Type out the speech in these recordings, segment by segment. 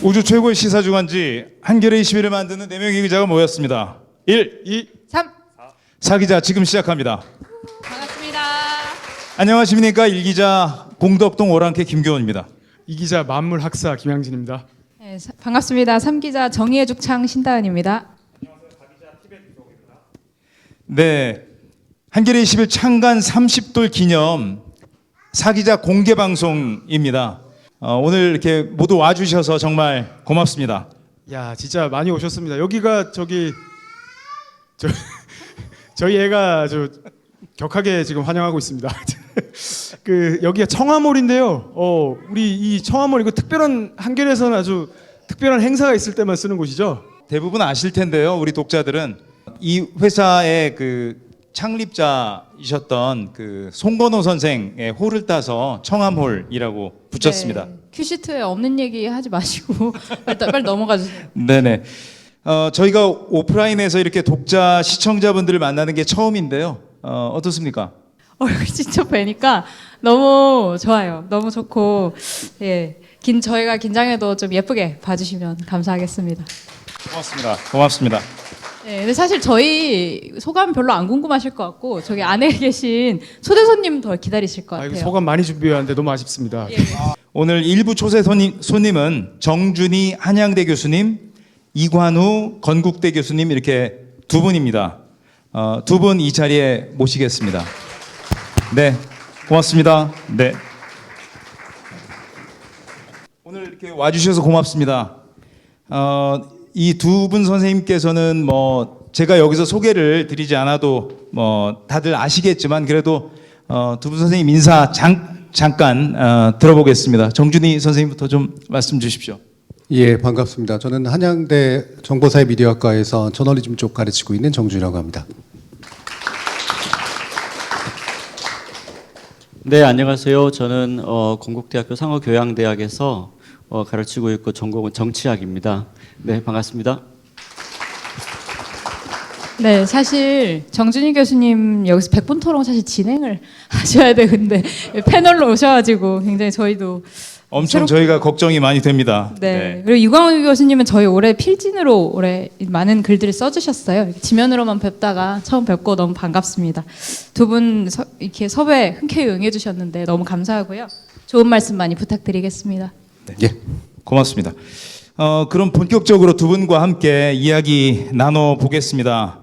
우주 최고의 시사주간지 한겨레 21을 만드는 4명의 기자가 모였습니다. 1, 2, 3. 4기자 지금 시작합니다. 반갑습니다. 안녕하십니까. 1기자 공덕동 오랑캐 김교원입니다. 이 기자 만물학사 김양진입니다. 네, 반갑습니다. 3기자 정의의 죽창 신다은입니다. 네, 한겨레 21 창간 30돌 기념 4기자 공개 방송입니다. 오늘 이렇게 모두 와주셔서 정말 고맙습니다. 야, 진짜 많이 오셨습니다. 여기가 저희 애가 격하게 지금 환영하고 있습니다. 여기가 청아몰인데요. 우리 이 청아몰 이거 특별한 한겨레에서는 아주 특별한 행사가 있을 때만 쓰는 곳이죠. 대부분 아실 텐데요. 우리 독자들은 이 회사의 그 창립자이셨던 그 송건호 선생의 홀을 따서 청암홀이라고 붙였습니다. 네, 큐시트에 없는 얘기 하지 마시고 빨리 넘어가 주세요. 네네. 저희가 오프라인에서 이렇게 독자 시청자분들을 만나는 게 처음인데요. 어떻습니까? 얼굴 직접 뵈니까 너무 좋아요. 너무 좋고 예, 저희가 긴장해도 좀 예쁘게 봐주시면 감사하겠습니다. 고맙습니다. 고맙습니다. 네, 근데 사실 저희 소감 별로 안 궁금하실 것 같고 저기 안에 계신 초대 손님 더 기다리실 것 같아요. 소감 많이 준비해왔는데 너무 아쉽습니다. 예. 오늘 일부 초대 손님은 정준희 한양대 교수님, 이관우 건국대 교수님 이렇게 두 분입니다. 두 분 이 자리에 모시겠습니다. 네, 고맙습니다. 네. 오늘 이렇게 와주셔서 고맙습니다. 이 두 분 선생님께서는 뭐 제가 여기서 소개를 드리지 않아도 뭐 다들 아시겠지만 그래도 두 분 선생님 인사 잠깐 들어보겠습니다. 정준희 선생님부터 좀 말씀 주십시오. 예, 반갑습니다. 저는 한양대 정보사회 미디어학과에서 저널리즘 쪽 가르치고 있는 정준이라고 합니다. 네, 안녕하세요. 저는 건국대학교 상어교양대학에서 가르치고 있고 전공은 정치학입니다. 네, 반갑습니다. 네, 사실 정준희 교수님 여기서 100분 토론 사실 진행을 하셔야 되는데 패널로 오셔가지고 굉장히 저희도 엄청 저희가 걱정이 많이 됩니다. 네. 그리고 유광우 교수님은 저희 올해 필진으로 올해 많은 글들을 써주셨어요. 지면으로만 뵙다가 처음 뵙고 너무 반갑습니다. 두 분 이렇게 섭외 흔쾌히 응해주셨는데 너무 감사하고요. 좋은 말씀 많이 부탁드리겠습니다. 네. 예, 고맙습니다. 그럼 본격적으로 두 분과 함께 이야기 나눠 보겠습니다.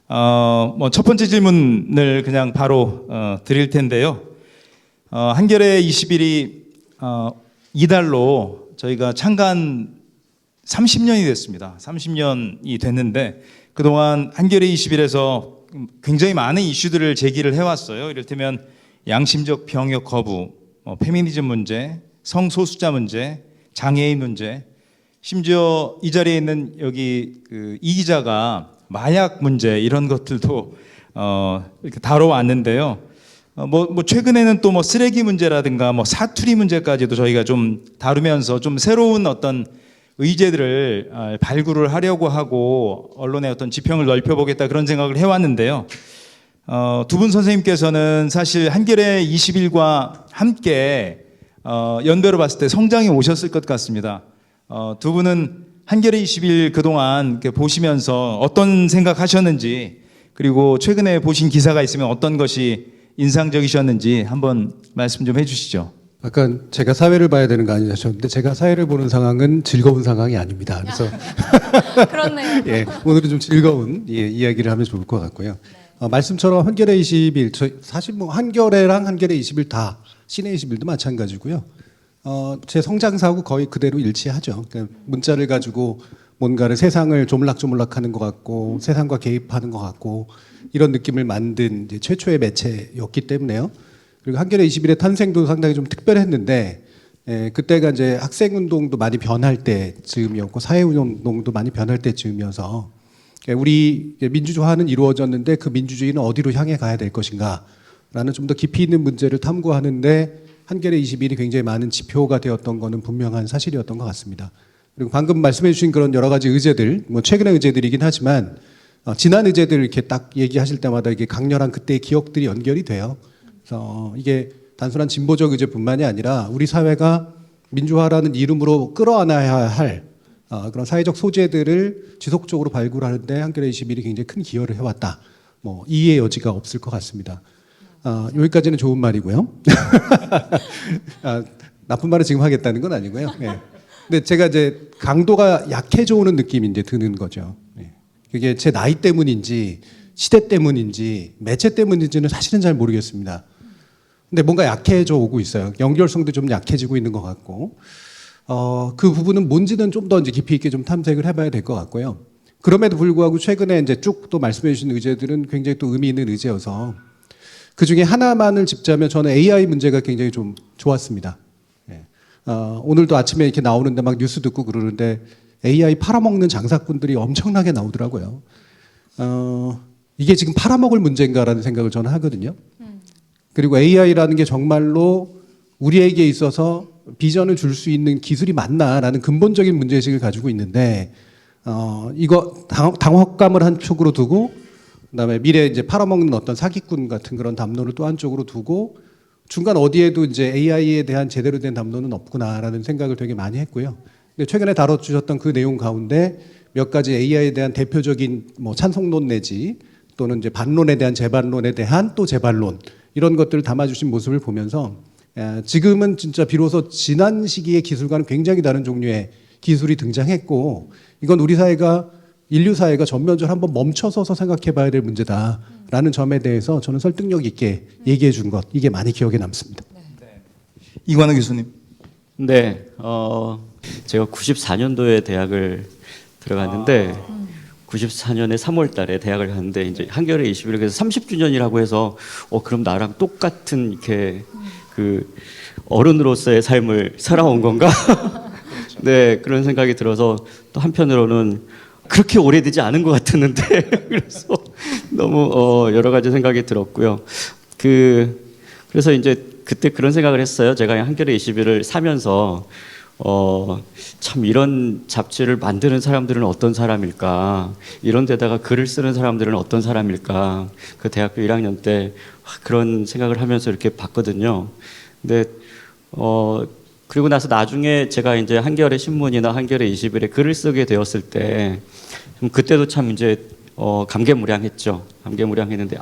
뭐 첫 번째 질문을 그냥 바로 드릴 텐데요. 한겨레 21이 이달로 저희가 창간 30년이 됐습니다. 30년이 됐는데 그동안 한겨레 21에서 굉장히 많은 이슈들을 제기를 해왔어요. 이를테면 양심적 병역 거부, 페미니즘 문제, 성소수자 문제, 장애인 문제, 심지어 이 자리에 있는 여기 이 기자가 마약 문제 이런 것들도 이렇게 다뤄왔는데요. 뭐 최근에는 또 뭐 쓰레기 문제라든가 뭐 사투리 문제까지도 저희가 좀 다루면서 좀 새로운 어떤 의제들을 발굴을 하려고 하고 언론의 어떤 지평을 넓혀보겠다 그런 생각을 해왔는데요. 두 분 선생님께서는 사실 한겨레 21과 함께 연배로 봤을 때 성장이 오셨을 것 같습니다. 두 분은 한겨레 21 그동안 이렇게 보시면서 어떤 생각하셨는지 그리고 최근에 보신 기사가 있으면 어떤 것이 인상적이셨는지 한번 말씀 좀 해주시죠. 아까 제가 사회를 봐야 되는 거 아니냐 하셨는데 제가 사회를 보는 상황은 즐거운 상황이 아닙니다. 그래서 그렇네요. 예, 오늘은 좀 즐거운 이야기를 하면 좋을 것 같고요. 말씀처럼 한겨레 21, 사실 뭐 한겨레랑 한겨레 21 다 시내 21도 마찬가지고요. 제 성장사하고 거의 그대로 일치하죠. 그러니까 문자를 가지고 뭔가를 세상을 조물락조물락하는 것 같고 세상과 개입하는 것 같고 이런 느낌을 만든 이제 최초의 매체였기 때문에요. 그리고 한겨레 21의 탄생도 상당히 좀 특별했는데 그때가 이제 학생운동도 많이 변할 때쯤이었고 사회운동도 많이 변할 때쯤이어서 우리 민주주의화는 이루어졌는데 그 민주주의는 어디로 향해 가야 될 것인가라는 좀 더 깊이 있는 문제를 탐구하는데 한겨레 21이 굉장히 많은 지표가 되었던 것은 분명한 사실이었던 것 같습니다. 그리고 방금 말씀해 주신 그런 여러 가지 의제들, 뭐 최근의 의제들이긴 하지만 지난 의제들 이렇게 딱 얘기하실 때마다 이게 강렬한 그때의 기억들이 연결이 돼요. 그래서 이게 단순한 진보적 의제뿐만이 아니라 우리 사회가 민주화라는 이름으로 끌어안아야 할 그런 사회적 소재들을 지속적으로 발굴하는데 한겨레 21이 굉장히 큰 기여를 해왔다. 뭐 이의 여지가 없을 것 같습니다. 여기까지는 좋은 말이고요. 나쁜 말을 지금 하겠다는 건 아니고요. 예. 근데 제가 이제 강도가 약해져 오는 느낌이 이제 드는 거죠. 예. 그게 제 나이 때문인지 시대 때문인지 매체 때문인지는 사실은 잘 모르겠습니다. 근데 뭔가 약해져 오고 있어요. 연결성도 좀 약해지고 있는 것 같고, 그 부분은 뭔지는 좀 더 이제 깊이 있게 좀 탐색을 해봐야 될 것 같고요. 그럼에도 불구하고 최근에 이제 쭉 또 말씀해 주신 의제들은 굉장히 또 의미 있는 의제여서 그 중에 하나만을 짚자면 저는 AI 문제가 굉장히 좀 좋았습니다. 예. 오늘도 아침에 이렇게 나오는데 막 뉴스 듣고 그러는데 AI 팔아먹는 장사꾼들이 엄청나게 나오더라고요. 이게 지금 팔아먹을 문제인가라는 생각을 저는 하거든요. 그리고 AI라는 게 정말로 우리에게 있어서 비전을 줄 수 있는 기술이 맞나라는 근본적인 문제의식을 가지고 있는데, 이거 당혹감을 한쪽으로 두고, 그다음에 미래에 이제 팔아먹는 어떤 사기꾼 같은 그런 담론을 또 한쪽으로 두고, 중간 어디에도 이제 AI에 대한 제대로 된 담론은 없구나라는 생각을 되게 많이 했고요. 근데 최근에 다뤄주셨던 그 내용 가운데 몇 가지 AI에 대한 대표적인 뭐 찬성론 내지 또는 이제 반론에 대한 재반론에 대한 또 재반론 이런 것들을 담아주신 모습을 보면서 지금은 진짜 비로소 지난 시기의 기술과는 굉장히 다른 종류의 기술이 등장했고 이건 우리 사회가 인류 사회가 전면적으로 한번 멈춰서서 생각해 봐야 될 문제다라는 점에 대해서 저는 설득력 있게 얘기해 준 것 이게 많이 기억에 남습니다. 이관우 교수님. 네, 제가 94년도에 대학을 들어갔는데 94년에 3월달에 대학을 갔는데 이제 한겨레 21에서 30주년이라고 해서 그럼 나랑 똑같은 이렇게 그 어른으로서의 삶을 살아온 건가? 네, 그런 생각이 들어서 또 한편으로는 그렇게 오래되지 않은 것 같았는데 그래서 너무 여러 가지 생각이 들었고요. 그래서 이제 그때 그런 생각을 했어요. 제가 한겨레 21을 사면서 참 이런 잡지를 만드는 사람들은 어떤 사람일까? 이런 데다가 글을 쓰는 사람들은 어떤 사람일까? 그 대학교 1학년 때 그런 생각을 하면서 이렇게 봤거든요. 근데 그리고 나서 나중에 제가 이제 한겨레 신문이나 한겨레 21에 글을 쓰게 되었을 때 그때도 참 이제 감개무량했죠. 감개무량했는데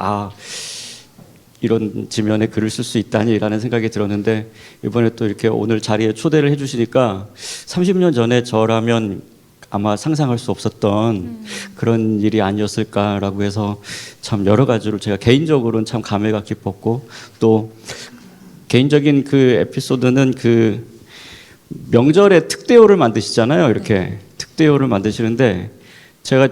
이런 지면에 글을 쓸 수 있다니라는 생각이 들었는데 이번에 또 이렇게 오늘 자리에 초대를 해주시니까 30년 전에 저라면 아마 상상할 수 없었던 그런 일이 아니었을까라고 해서 참 여러 가지로 제가 개인적으로는 참 감회가 깊었고 또 개인적인 그 에피소드는 그 명절에 특대호를 만드시잖아요. 이렇게 특대호를 만드시는데 제가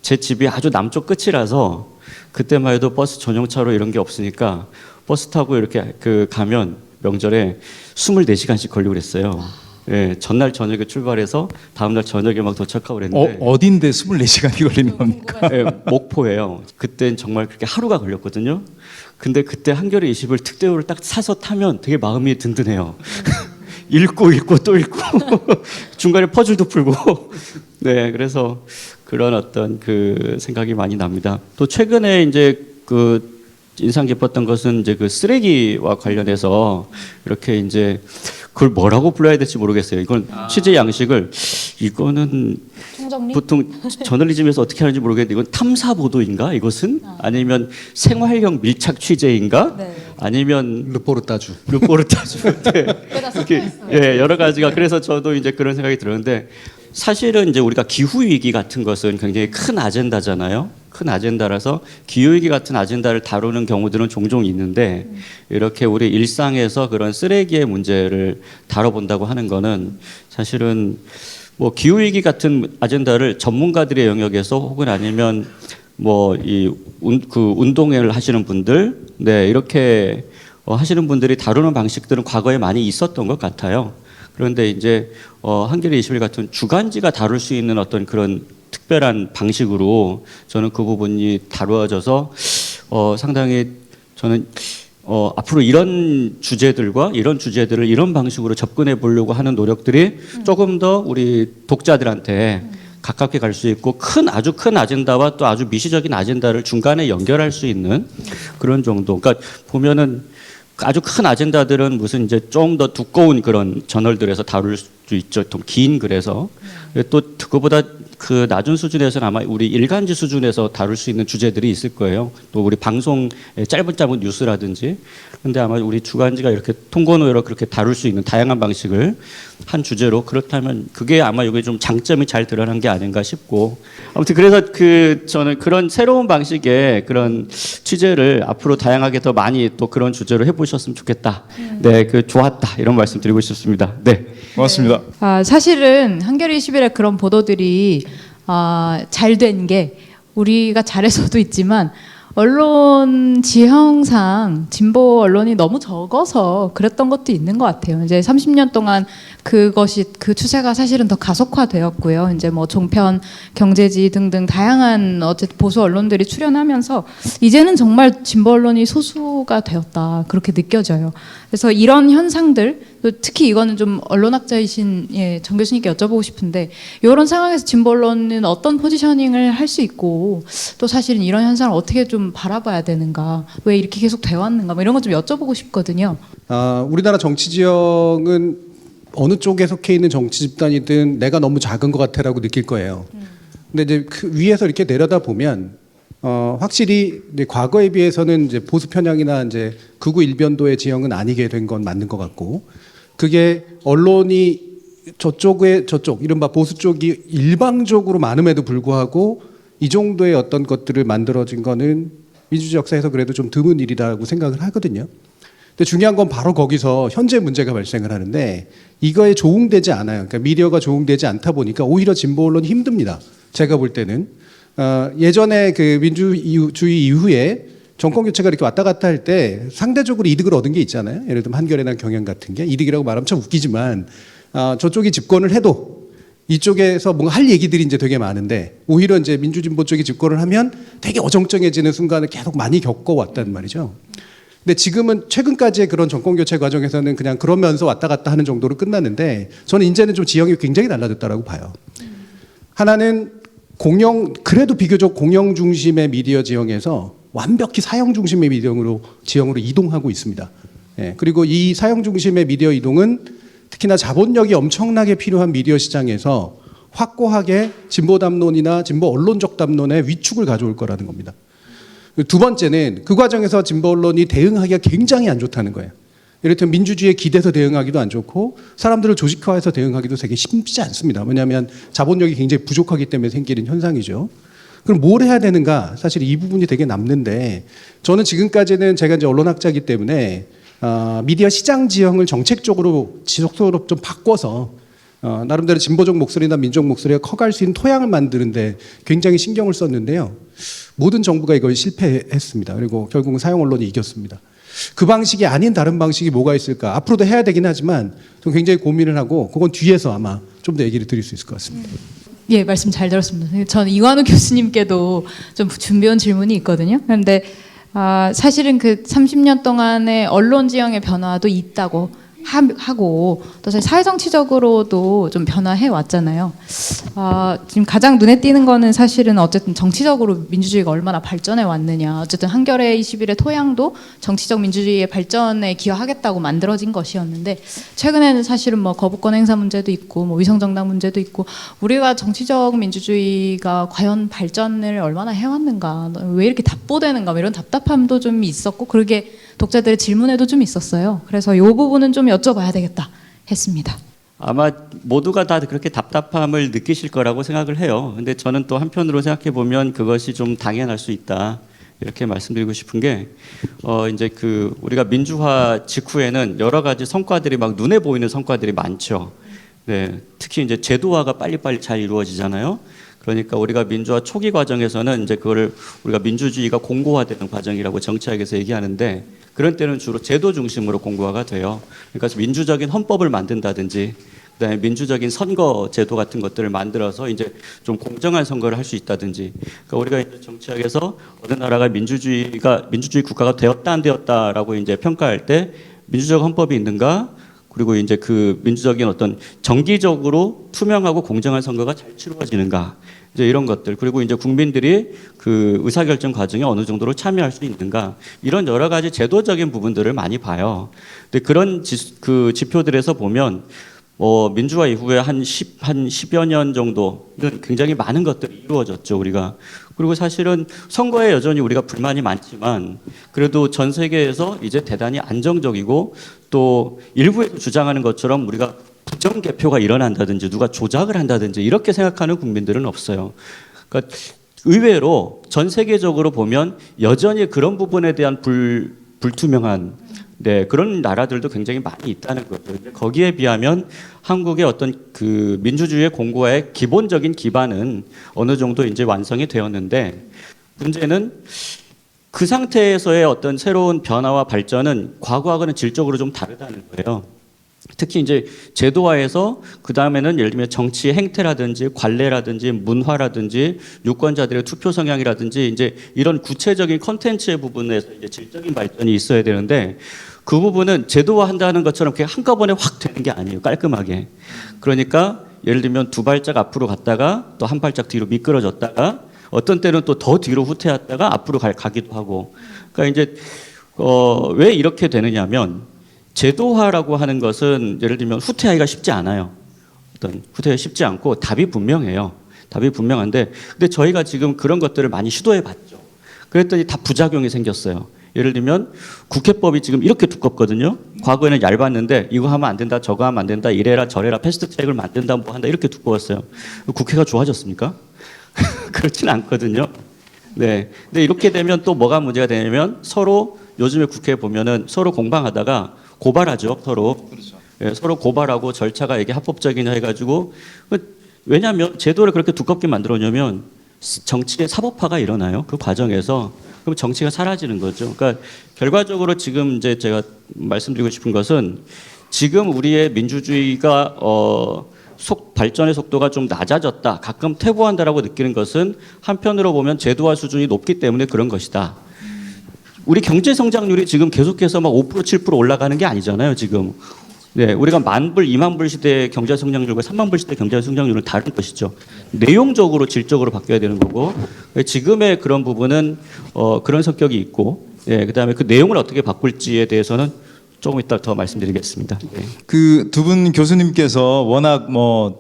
제 집이 아주 남쪽 끝이라서 그때만 해도 버스 전용차로 이런 게 없으니까 버스 타고 이렇게 가면 명절에 24시간씩 걸리고 그랬어요. 예, 전날 저녁에 출발해서 다음날 저녁에 막 도착하고 그랬는데 어딘데 24시간이 걸리는 겁니까? 예, 목포예요. 그땐 정말 그렇게 하루가 걸렸거든요. 근데 그때 한겨레 21 특대호를 딱 사서 타면 되게 마음이 든든해요. 읽고 또 읽고 중간에 퍼즐도 풀고 네, 그래서 그런 어떤 그 생각이 많이 납니다. 또 최근에 이제 그 인상 깊었던 것은 이제 그 쓰레기와 관련해서 이렇게 이제 그걸 뭐라고 불러야 될지 모르겠어요. 이건 취재 양식을 이거는 총정리? 보통 저널리즘에서 어떻게 하는지 모르겠는데 이건 탐사 보도인가? 이것은 아니면 생활형 밀착 취재인가? 네. 아니면 르포르타주. 네. 이렇게, 예, 여러 가지가 그래서 저도 이제 그런 생각이 들었는데 사실은 이제 우리가 기후 위기 같은 것은 굉장히 큰 아젠다잖아요. 큰 아젠다라서 기후 위기 같은 아젠다를 다루는 경우들은 종종 있는데 이렇게 우리 일상에서 그런 쓰레기의 문제를 다뤄본다고 하는 거는 사실은 뭐 기후 위기 같은 아젠다를 전문가들의 영역에서 혹은 아니면 뭐 이 운동회를 하시는 분들, 네, 이렇게 하시는 분들이 다루는 방식들은 과거에 많이 있었던 것 같아요. 그런데 이제 한겨레 21 같은 주간지가 다룰 수 있는 어떤 그런 특별한 방식으로 저는 그 부분이 다루어져서 상당히 저는 앞으로 이런 주제들과 이런 주제들을 이런 방식으로 접근해 보려고 하는 노력들이 조금 더 우리 독자들한테 가깝게 갈 수 있고 아주 큰 아젠다와 또 아주 미시적인 아젠다를 중간에 연결할 수 있는 그런 정도. 그러니까 보면은 아주 큰 아젠다들은 무슨 이제 좀 더 두꺼운 그런 저널들에서 다룰 수 있죠. 좀 긴 글에서. 또 그거보다 그 낮은 수준에서는 아마 우리 일간지 수준에서 다룰 수 있는 주제들이 있을 거예요. 또 우리 방송 짧은 뉴스라든지. 근데 아마 우리 주간지가 이렇게 통고노여로 그렇게 다룰 수 있는 다양한 방식을 한 주제로, 그렇다면 그게 아마 이게 좀 장점이 잘 드러난 게 아닌가 싶고, 아무튼 그래서 저는 그런 새로운 방식의 그런 취재를 앞으로 다양하게 더 많이 또 그런 주제로 해보셨으면 좋겠다. 네, 좋았다 이런 말씀 드리고 싶습니다. 네. 고맙습니다. 사실은 한겨레 21의 그런 보도들이 잘 된 게 우리가 잘해서도 있지만 언론 지형상 진보 언론이 너무 적어서 그랬던 것도 있는 것 같아요. 이제 30년 동안 그 추세가 사실은 더 가속화되었고요. 이제 뭐 종편, 경제지 등등 다양한 어쨌든 보수 언론들이 출연하면서 이제는 정말 진보 언론이 소수가 되었다, 그렇게 느껴져요. 그래서 이런 현상들, 특히 이거는 좀 언론학자이신 정 교수님께 여쭤보고 싶은데, 이런 상황에서 진보 언론은 어떤 포지셔닝을 할 수 있고, 또 사실은 이런 현상을 어떻게 좀 바라봐야 되는가, 왜 이렇게 계속 돼 왔는가, 뭐 이런 거 좀 여쭤보고 싶거든요. 우리나라 정치 지형은 어느 쪽에 속해 있는 정치 집단이든 내가 너무 작은 것 같아라고 느낄 거예요. 근데 이제 그 위에서 이렇게 내려다 보면 확실히 이제 과거에 비해서는 이제 보수 편향이나 이제 극우 일변도의 지형은 아니게 된 건 맞는 것 같고, 그게 언론이 저쪽 이른바 보수 쪽이 일방적으로 많음에도 불구하고 이 정도의 어떤 것들을 만들어진 거는 민주주의 역사에서 그래도 좀 드문 일이라고 생각을 하거든요. 근데 중요한 건 바로 거기서 현재 문제가 발생을 하는데, 이거에 조응되지 않아요. 그러니까 미디어가 조응되지 않다 보니까 오히려 진보 언론이 힘듭니다. 제가 볼 때는 예전에 그 민주주의 이후에 정권 교체가 이렇게 왔다 갔다 할 때 상대적으로 이득을 얻은 게 있잖아요. 예를 들면 한겨레나 경향 같은 게 이득이라고 말하면 참 웃기지만 저쪽이 집권을 해도 이쪽에서 뭔가 할 얘기들이 이제 되게 많은데, 오히려 이제 민주진보 쪽이 집권을 하면 되게 어정쩡해지는 순간을 계속 많이 겪어왔단 말이죠. 근데 지금은 최근까지의 그런 정권 교체 과정에서는 그냥 그러면서 왔다 갔다 하는 정도로 끝났는데, 저는 이제는 좀 지형이 굉장히 달라졌다라고 봐요. 하나는 그래도 비교적 공영 중심의 미디어 지형에서 완벽히 사형 중심의 지형으로 이동하고 있습니다. 예, 그리고 이 사형 중심의 미디어 이동은 특히나 자본력이 엄청나게 필요한 미디어 시장에서 확고하게 진보 담론이나 진보 언론적 담론의 위축을 가져올 거라는 겁니다. 두 번째는 그 과정에서 진보 언론이 대응하기가 굉장히 안 좋다는 거예요. 예를 들면 민주주의에 기대서 대응하기도 안 좋고, 사람들을 조직화해서 대응하기도 되게 쉽지 않습니다. 왜냐하면 자본력이 굉장히 부족하기 때문에 생기는 현상이죠. 그럼 뭘 해야 되는가? 사실 이 부분이 되게 남는데, 저는 지금까지는 제가 이제 언론학자이기 때문에 미디어 시장 지형을 정책적으로 지속적으로 좀 바꿔서 나름대로 진보적 목소리나 민족 목소리가 커갈 수 있는 토양을 만드는데 굉장히 신경을 썼는데요. 모든 정부가 이걸 실패했습니다. 그리고 결국은 사형 언론이 이겼습니다. 그 방식이 아닌 다른 방식이 뭐가 있을까? 앞으로도 해야 되긴 하지만 좀 굉장히 고민을 하고, 그건 뒤에서 아마 좀 더 얘기를 드릴 수 있을 것 같습니다. 예, 말씀 잘 들었습니다. 저는 이완우 교수님께도 좀 준비한 질문이 있거든요. 그런데 사실은 그 30년 동안의 언론 지형의 변화도 있다고 하고, 또 사회 정치적으로도 좀 변화해 왔잖아요. 지금 가장 눈에 띄는 거는 사실은 어쨌든 정치적으로 민주주의가 얼마나 발전해 왔느냐. 어쨌든 한겨레 21의 토양도 정치적 민주주의의 발전에 기여하겠다고 만들어진 것이었는데, 최근에는 사실은 뭐 거부권 행사 문제도 있고, 뭐 위성정당 문제도 있고, 우리가 정치적 민주주의가 과연 발전을 얼마나 해왔는가, 왜 이렇게 답보되는가, 뭐 이런 답답함도 좀 있었고, 그러게 독자들의 질문에도 좀 있었어요. 그래서 이 부분은 좀 여쭤봐야 되겠다 했습니다. 아마 모두가 다 그렇게 답답함을 느끼실 거라고 생각을 해요. 근데 저는 또 한편으로 생각해 보면 그것이 좀 당연할 수 있다, 이렇게 말씀드리고 싶은 게, 이제 우리가 민주화 직후에는 여러 가지 성과들이 막 눈에 보이는 성과들이 많죠. 네, 특히 이제 제도화가 빨리빨리 잘 이루어지잖아요. 그러니까 우리가 민주화 초기 과정에서는 이제 그거를 우리가 민주주의가 공고화되는 과정이라고 정치학에서 얘기하는데, 그런 때는 주로 제도 중심으로 공고화가 돼요. 그러니까 민주적인 헌법을 만든다든지, 그다음에 민주적인 선거 제도 같은 것들을 만들어서 이제 좀 공정한 선거를 할 수 있다든지. 그러니까 우리가 이제 정치학에서 어느 나라가 민주주의 국가가 되었다 안 되었다라고 이제 평가할 때 민주적 헌법이 있는가, 그리고 이제 그 민주적인 어떤 정기적으로 투명하고 공정한 선거가 잘 치루어지는가 이제 이런 것들 그리고 이제 국민들이 그 의사결정 과정에 어느 정도로 참여할 수 있는가 이런 여러 가지 제도적인 부분들을 많이 봐요. 근데 그런 그 지표들에서 보면 민주화 이후에 한 10여 년 정도는 굉장히 많은 것들이 이루어졌죠, 우리가. 그리고 사실은 선거에 여전히 우리가 불만이 많지만 그래도 전 세계에서 이제 대단히 안정적이고 또 일부에서 주장하는 것처럼 우리가 부정 개표가 일어난다든지 누가 조작을 한다든지 이렇게 생각하는 국민들은 없어요. 그러니까 의외로 전 세계적으로 보면 여전히 그런 부분에 대한 불투명한 그런 나라들도 굉장히 많이 있다는 거죠. 거기에 비하면 한국의 어떤 그 민주주의의 공고화의 기본적인 기반은 어느 정도 이제 완성이 되었는데 문제는 그 상태에서의 어떤 새로운 변화와 발전은 과거하고는 질적으로 좀 다르다는 거예요. 특히 이제 제도화에서 그 다음에는 예를 들면 정치의 행태라든지 관례라든지 문화라든지 유권자들의 투표 성향이라든지 이제 이런 구체적인 컨텐츠의 부분에서 이제 질적인 발전이 있어야 되는데 그 부분은 제도화한다는 것처럼 그냥 한꺼번에 확 되는 게 아니에요. 깔끔하게. 그러니까 예를 들면 두 발짝 앞으로 갔다가 또 한 발짝 뒤로 미끄러졌다가 어떤 때는 또 더 뒤로 후퇴했다가 앞으로 가기도 하고. 그러니까 이제 왜 이렇게 되느냐면 제도화라고 하는 것은 예를 들면 후퇴하기가 쉽지 않아요. 어떤 후퇴가 쉽지 않고 답이 분명해요. 답이 분명한데 근데 저희가 지금 그런 것들을 많이 시도해 봤죠. 그랬더니 다 부작용이 생겼어요. 예를 들면 국회법이 지금 이렇게 두껍거든요. 과거에는 얇았는데 이거 하면 안 된다, 저거 하면 안 된다, 이래라 저래라 패스트트랙을 만든다, 뭐 한다 이렇게 두꺼웠어요. 국회가 좋아졌습니까? 그렇진 않거든요. 네. 근데 이렇게 되면 또 뭐가 문제가 되냐면 서로 요즘에 국회 보면은 서로 공방하다가 고발하죠, 서로. 그렇죠. 예, 서로 고발하고 절차가 이게 합법적이냐 해가지고 왜냐하면 제도를 그렇게 두껍게 만들었냐면 정치의 사법화가 일어나요. 그 과정에서 그럼 정치가 사라지는 거죠. 그러니까 결과적으로 지금 이제 제가 말씀드리고 싶은 것은 지금 우리의 민주주의가 발전의 속도가 좀 낮아졌다, 가끔 퇴보한다라고 느끼는 것은 한편으로 보면 제도화 수준이 높기 때문에 그런 것이다. 우리 경제 성장률이 지금 계속해서 막 5% 7% 올라가는 게 아니잖아요, 지금. 네, 우리가 10,000불, 20,000불 시대의 경제 성장률과 30,000불 시대의 경제 성장률은 다른 것이죠. 내용적으로 질적으로 바뀌어야 되는 거고 지금의 그런 부분은 그런 성격이 있고 그다음에 그 내용을 어떻게 바꿀지에 대해서는 조금 이따 더 말씀드리겠습니다. 네. 그 두 분 교수님께서 워낙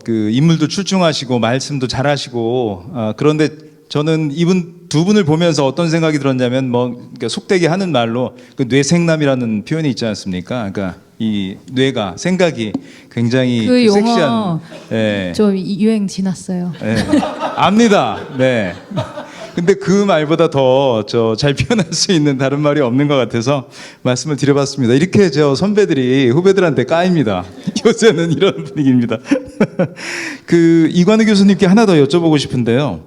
그 인물도 출중하시고 말씀도 잘하시고 그런데 저는 이분 두 분을 보면서 어떤 생각이 들었냐면 그러니까 속되게 하는 말로 그 뇌생남이라는 표현이 있지 않습니까? 그러니까 이 뇌가 생각이 굉장히 그 용어 섹시한 좀 유행 지났어요. 압니다. 네. 근데 그 말보다 더 잘 표현할 수 있는 다른 말이 없는 것 같아서 말씀을 드려봤습니다. 이렇게 저 선배들이 후배들한테 까입니다. 요새는 이런 분위기입니다. 그 이관우 교수님께 하나 더 여쭤보고 싶은데요.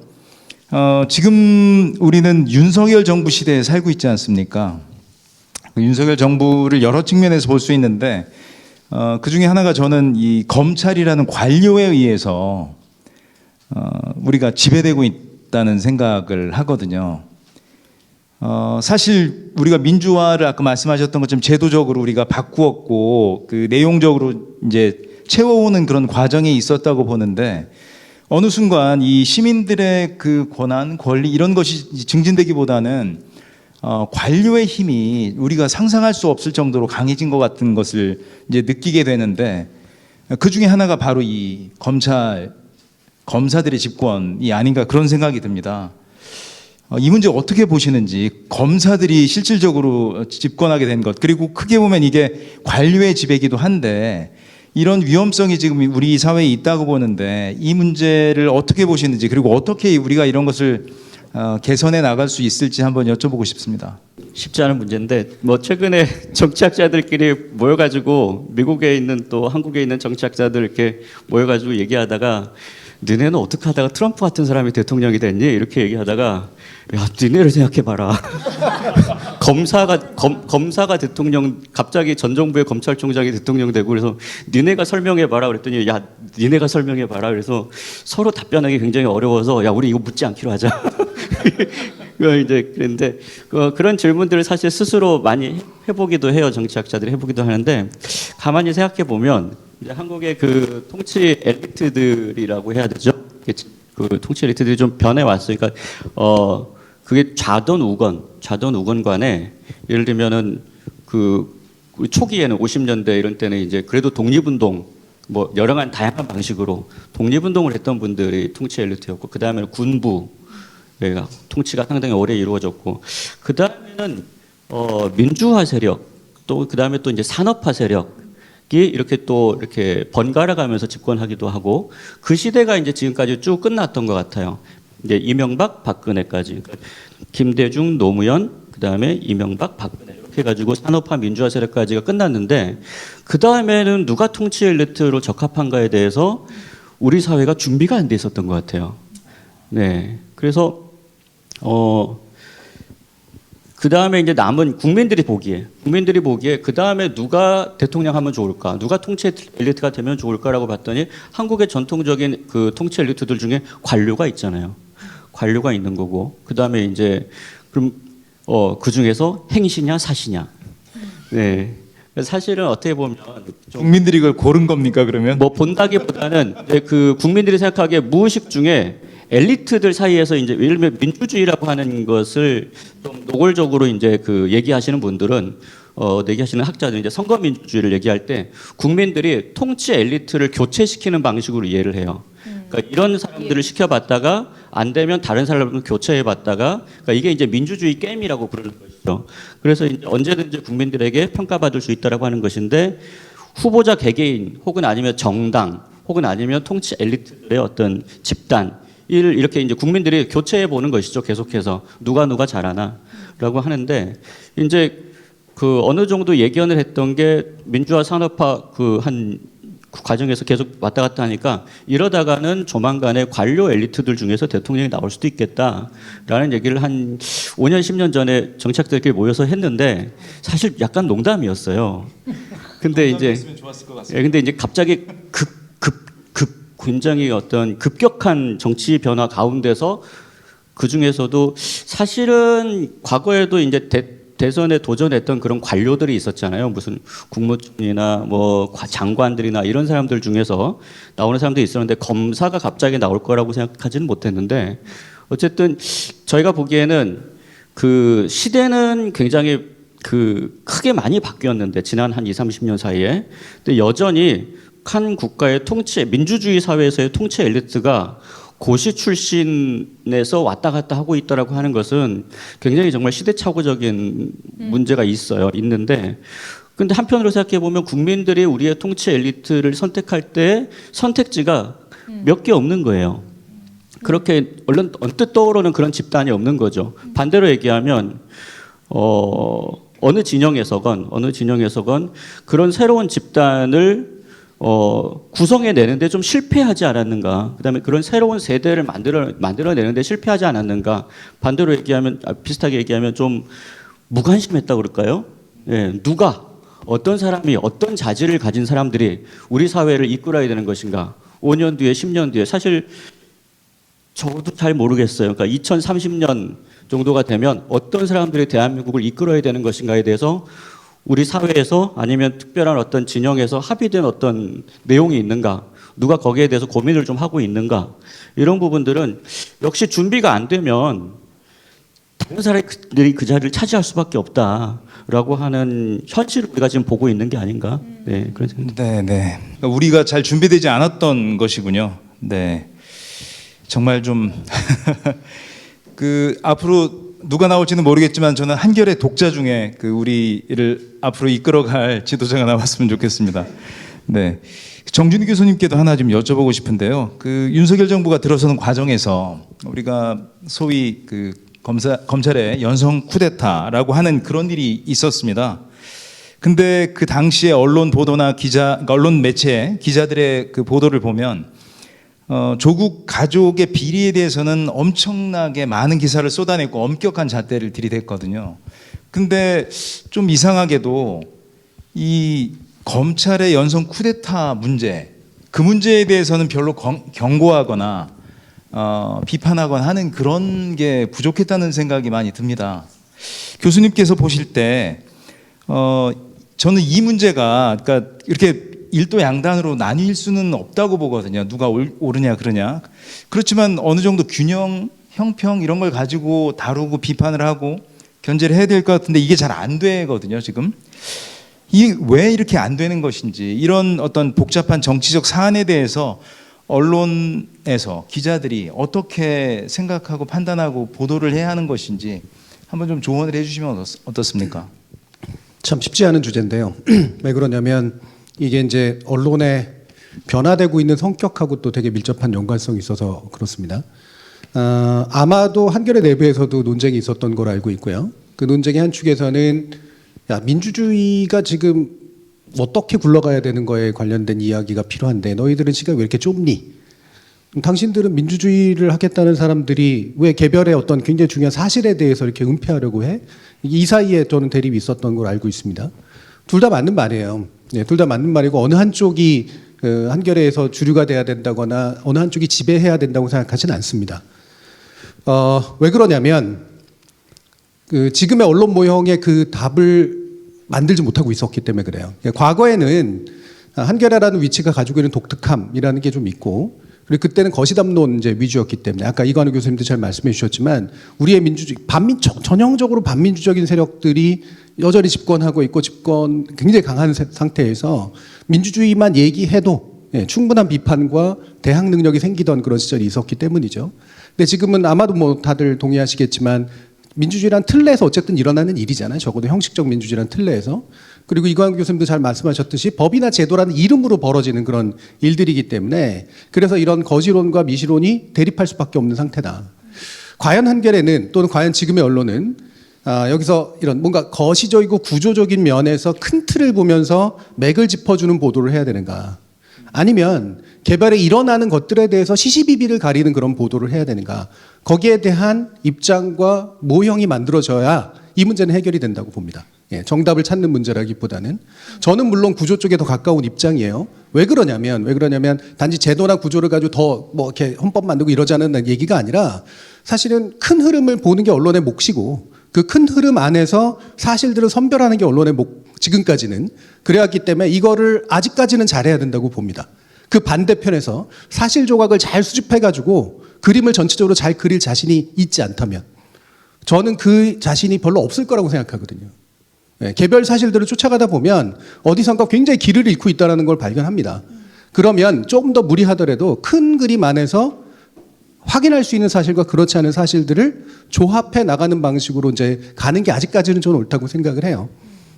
지금 우리는 윤석열 정부 시대에 살고 있지 않습니까? 그 윤석열 정부를 여러 측면에서 볼 수 있는데 그 중에 하나가 저는 이 검찰이라는 관료에 의해서 우리가 지배되고 있다는 생각을 하거든요. 사실 우리가 민주화를 아까 말씀하셨던 것처럼 제도적으로 우리가 바꾸었고 그 내용적으로 이제 채워오는 그런 과정이 있었다고 보는데 어느 순간 이 시민들의 그 권한, 권리 이런 것이 증진되기보다는 관료의 힘이 우리가 상상할 수 없을 정도로 강해진 것 같은 것을 이제 느끼게 되는데 그 중에 하나가 바로 이 검사들의 집권이 아닌가 그런 생각이 듭니다. 이 문제 어떻게 보시는지 검사들이 실질적으로 집권하게 된 것 그리고 크게 보면 이게 관료의 지배이기도 한데 이런 위험성이 지금 우리 사회에 있다고 보는데 이 문제를 어떻게 보시는지 그리고 어떻게 우리가 이런 것을 개선해 나갈 수 있을지 한번 여쭤보고 싶습니다. 쉽지 않은 문제인데 뭐 최근에 정치학자들끼리 모여가지고 미국에 있는 또 한국에 있는 정치학자들 이렇게 모여가지고 얘기하다가 너네는 어떻게 하다가 트럼프 같은 사람이 대통령이 됐니? 이렇게 얘기하다가 야 너네를 생각해봐라. 검사가 대통령 갑자기 전 정부의 검찰총장이 대통령 되고 그래서 니네가 설명해봐라 그랬더니 야 니네가 설명해봐라 그래서 서로 답변하기 굉장히 어려워서 야 우리 이거 묻지 않기로 하자. 이제 그런데 그런 질문들을 사실 스스로 많이 해보기도 해요. 정치학자들이 해보기도 하는데 가만히 생각해 보면 이제 한국의 그 통치 엘리트들이라고 해야 되죠. 그 통치 엘리트들이 좀 변해왔어요. 그러니까 그게 좌던 우건 간에 예를 들면은 그 초기에는 50년대 이런 때는 이제 그래도 독립운동 뭐 여러 가지 다양한 방식으로 독립운동을 했던 분들이 통치 엘리트였고 그 다음에는 군부 그러니까 통치가 상당히 오래 이루어졌고 그 다음에는 민주화 세력 또 그 다음에 또 이제 산업화 세력이 이렇게 또 이렇게 번갈아가면서 집권하기도 하고 그 시대가 이제 지금까지 쭉 끝났던 것 같아요. 이제 이명박 박근혜까지 그러니까 김대중 노무현 그 다음에 이명박 박근혜 이렇게 해가지고 산업화 민주화 세력까지가 끝났는데 그 다음에는 누가 통치 엘리트로 적합한가에 대해서 우리 사회가 준비가 안 돼 있었던 것 같아요. 네, 그래서 그 다음에 이제 남은 국민들이 보기에 그 다음에 누가 대통령 하면 좋을까, 누가 통치 엘리트가 되면 좋을까라고 봤더니 한국의 전통적인 그 통치 엘리트들 중에 관료가 있잖아요. 관료가 있는 거고 그 다음에 이제 그럼 그 중에서 행시냐 사시냐. 네. 사실은 어떻게 보면 국민들이 그걸 고른 겁니까 그러면? 뭐 본다기보다는 이제 그 국민들이 생각하기에 무의식 중에 엘리트들 사이에서 이제 예를 들면 민주주의라고 하는 것을 좀 노골적으로 이제 그 얘기하시는 분들은 얘기하시는 학자들은 이제 선거 민주주의를 얘기할 때 국민들이 통치 엘리트를 교체시키는 방식으로 이해를 해요. 그러니까 이런 사람들을 시켜봤다가 안 되면 다른 사람을 교체해봤다가 그러니까 이게 이제 민주주의 게임이라고 부르는 것이죠. 그래서 이제 언제든지 국민들에게 평가받을 수 있다라고 하는 것인데 후보자 개개인 혹은 아니면 정당 혹은 아니면 통치 엘리트들의 어떤 집단 이렇게 이제 국민들이 교체해 보는 것이죠. 계속해서 누가 잘하나라고 하는데 이제 그 어느 정도 예견을 했던 게 민주화 산업화 그 과정에서 계속 왔다 갔다 하니까 이러다가는 조만간에 관료 엘리트들 중에서 대통령이 나올 수도 있겠다라는 얘기를 한 5년 10년 전에 정치학자들끼리 모여서 했는데 사실 약간 농담이었어요. 근데 이제 갑자기 굉장히 어떤 급격한 정치 변화 가운데서 그 중에서도 사실은 과거에도 이제 대선에 도전했던 그런 관료들이 있었잖아요. 무슨 국무총리나 뭐 장관들이나 이런 사람들 중에서 나오는 사람들이 있었는데 검사가 갑자기 나올 거라고 생각하지는 못했는데 어쨌든 저희가 보기에는 그 시대는 굉장히 그 크게 많이 바뀌었는데 지난 한 20-30년 사이에 근데 여전히 한 국가의 민주주의 사회에서의 통치 엘리트가 고시 출신에서 왔다 갔다 하고 있다라고 하는 것은 굉장히 정말 시대착오적인 문제가 있는데 근데 한편으로 생각해 보면 국민들이 우리의 통치 엘리트를 선택할 때 선택지가 몇 개 없는 거예요. 그렇게 언뜻 떠오르는 그런 집단이 없는 거죠. 반대로 얘기하면 어느 진영에서건 그런 새로운 집단을 구성해내는데 좀 실패하지 않았는가. 그다음에 그런 새로운 세대를 만들어내는데 실패하지 않았는가. 반대로 얘기하면 비슷하게 얘기하면 좀 무관심했다고 그럴까요? 예, 어떤 사람이 어떤 자질을 가진 사람들이 우리 사회를 이끌어야 되는 것인가. 5년 뒤에 10년 뒤에 사실 저도 잘 모르겠어요. 그러니까 2030년 정도가 되면 어떤 사람들이 대한민국을 이끌어야 되는 것인가에 대해서 우리 사회에서 아니면 특별한 어떤 진영에서 합의된 어떤 내용이 있는가, 누가 거기에 대해서 고민을 좀 하고 있는가, 이런 부분들은 역시 준비가 안 되면 다른 사람들이 그 자리를 차지할 수밖에 없다라고 하는 현실을 우리가 지금 보고 있는 게 아닌가. 네, 그런 생각. 네. 그러니까 우리가 잘 준비되지 않았던 것이군요. 네. 정말 좀 그 앞으로 누가 나올지는 모르겠지만 저는 한결의 독자 중에 그 우리를 앞으로 이끌어갈 지도자가 나왔으면 좋겠습니다. 네, 정준희 교수님께도 하나 좀 여쭤보고 싶은데요. 그 윤석열 정부가 들어서는 과정에서 우리가 소위 그 검찰의 연성 쿠데타라고 하는 그런 일이 있었습니다. 근데 그 당시에 언론 보도나 언론 매체 기자들의 그 보도를 보면 조국 가족의 비리에 대해서는 엄청나게 많은 기사를 쏟아냈고 엄격한 잣대를 들이댔거든요. 근데 좀 이상하게도 이 검찰의 연성 쿠데타 문제, 그 문제에 대해서는 별로 경고하거나 비판하거나 하는 그런 게 부족했다는 생각이 많이 듭니다. 교수님께서 보실 때 저는 이 문제가 그러니까 이렇게 일도 양단으로 나뉠 수는 없다고 보거든요. 누가 옳으냐 그러냐. 그렇지만 어느 정도 균형, 형평 이런 걸 가지고 다루고 비판을 하고 견제를 해야 될 것 같은데 이게 잘 안 되거든요. 지금 이 왜 이렇게 안 되는 것인지 이런 어떤 복잡한 정치적 사안에 대해서 언론에서 기자들이 어떻게 생각하고 판단하고 보도를 해야 하는 것인지 한번 좀 조언을 해주시면 어떻습니까? 참 쉽지 않은 주제인데요. 왜 그러냐면 이게 이제 언론의 변화되고 있는 성격하고 또 되게 밀접한 연관성이 있어서 그렇습니다. 아마도 한겨레 내부에서도 논쟁이 있었던 걸 알고 있고요. 그 논쟁의 한 축에서는 야, 민주주의가 지금 어떻게 굴러가야 되는 거에 관련된 이야기가 필요한데 너희들은 시간이 왜 이렇게 좁니? 당신들은 민주주의를 하겠다는 사람들이 왜 개별의 어떤 굉장히 중요한 사실에 대해서 이렇게 은폐하려고 해? 이 사이에 저는 대립이 있었던 걸 알고 있습니다. 둘 다 맞는 말이에요. 네, 둘 다 맞는 말이고 어느 한쪽이 한겨레에서 주류가 돼야 된다거나 어느 한쪽이 지배해야 된다고 생각하지는 않습니다. 왜 그러냐면 지금의 언론 모형의 그 답을 만들지 못하고 있었기 때문에 그래요. 과거에는 한겨레라는 위치가 가지고 있는 독특함이라는 게 좀 있고 그리고 그때는 거시담론 이제 위주였기 때문에 아까 이관우 교수님도 잘 말씀해 주셨지만 우리의 민주주의 전형적으로 반민주적인 세력들이 여전히 집권하고 있고 집권 굉장히 강한 상태에서 민주주의만 얘기해도 충분한 비판과 대항 능력이 생기던 그런 시절이 있었기 때문이죠. 근데 지금은 아마도 뭐 다들 동의하시겠지만 민주주의란 틀 내에서 어쨌든 일어나는 일이잖아요. 적어도 형식적 민주주의란 틀 내에서. 그리고 이광우 교수님도 잘 말씀하셨듯이 법이나 제도라는 이름으로 벌어지는 그런 일들이기 때문에 그래서 이런 거시론과 미시론이 대립할 수밖에 없는 상태다. 과연 한겨레는 또는 과연 지금의 언론은 여기서 이런 뭔가 거시적이고 구조적인 면에서 큰 틀을 보면서 맥을 짚어주는 보도를 해야 되는가? 아니면 개발에 일어나는 것들에 대해서 시시비비를 가리는 그런 보도를 해야 되는가? 거기에 대한 입장과 모형이 만들어져야 이 문제는 해결이 된다고 봅니다. 정답을 찾는 문제라기보다는 저는 물론 구조 쪽에 더 가까운 입장이에요. 왜 그러냐면 단지 제도나 구조를 가지고 더 뭐 이렇게 헌법 만들고 이러자는 얘기가 아니라 사실은 큰 흐름을 보는 게 언론의 몫이고 그 큰 흐름 안에서 사실들을 선별하는 게 언론의 지금까지는 그래왔기 때문에 이거를 아직까지는 잘해야 된다고 봅니다. 그 반대편에서 사실 조각을 잘 수집해가지고 그림을 전체적으로 잘 그릴 자신이 있지 않다면 저는 그 자신이 별로 없을 거라고 생각하거든요. 개별 사실들을 쫓아가다 보면 어디선가 굉장히 길을 잃고 있다는 걸 발견합니다. 그러면 조금 더 무리하더라도 큰 그림 안에서 확인할 수 있는 사실과 그렇지 않은 사실들을 조합해 나가는 방식으로 이제 가는 게 아직까지는 저는 옳다고 생각을 해요.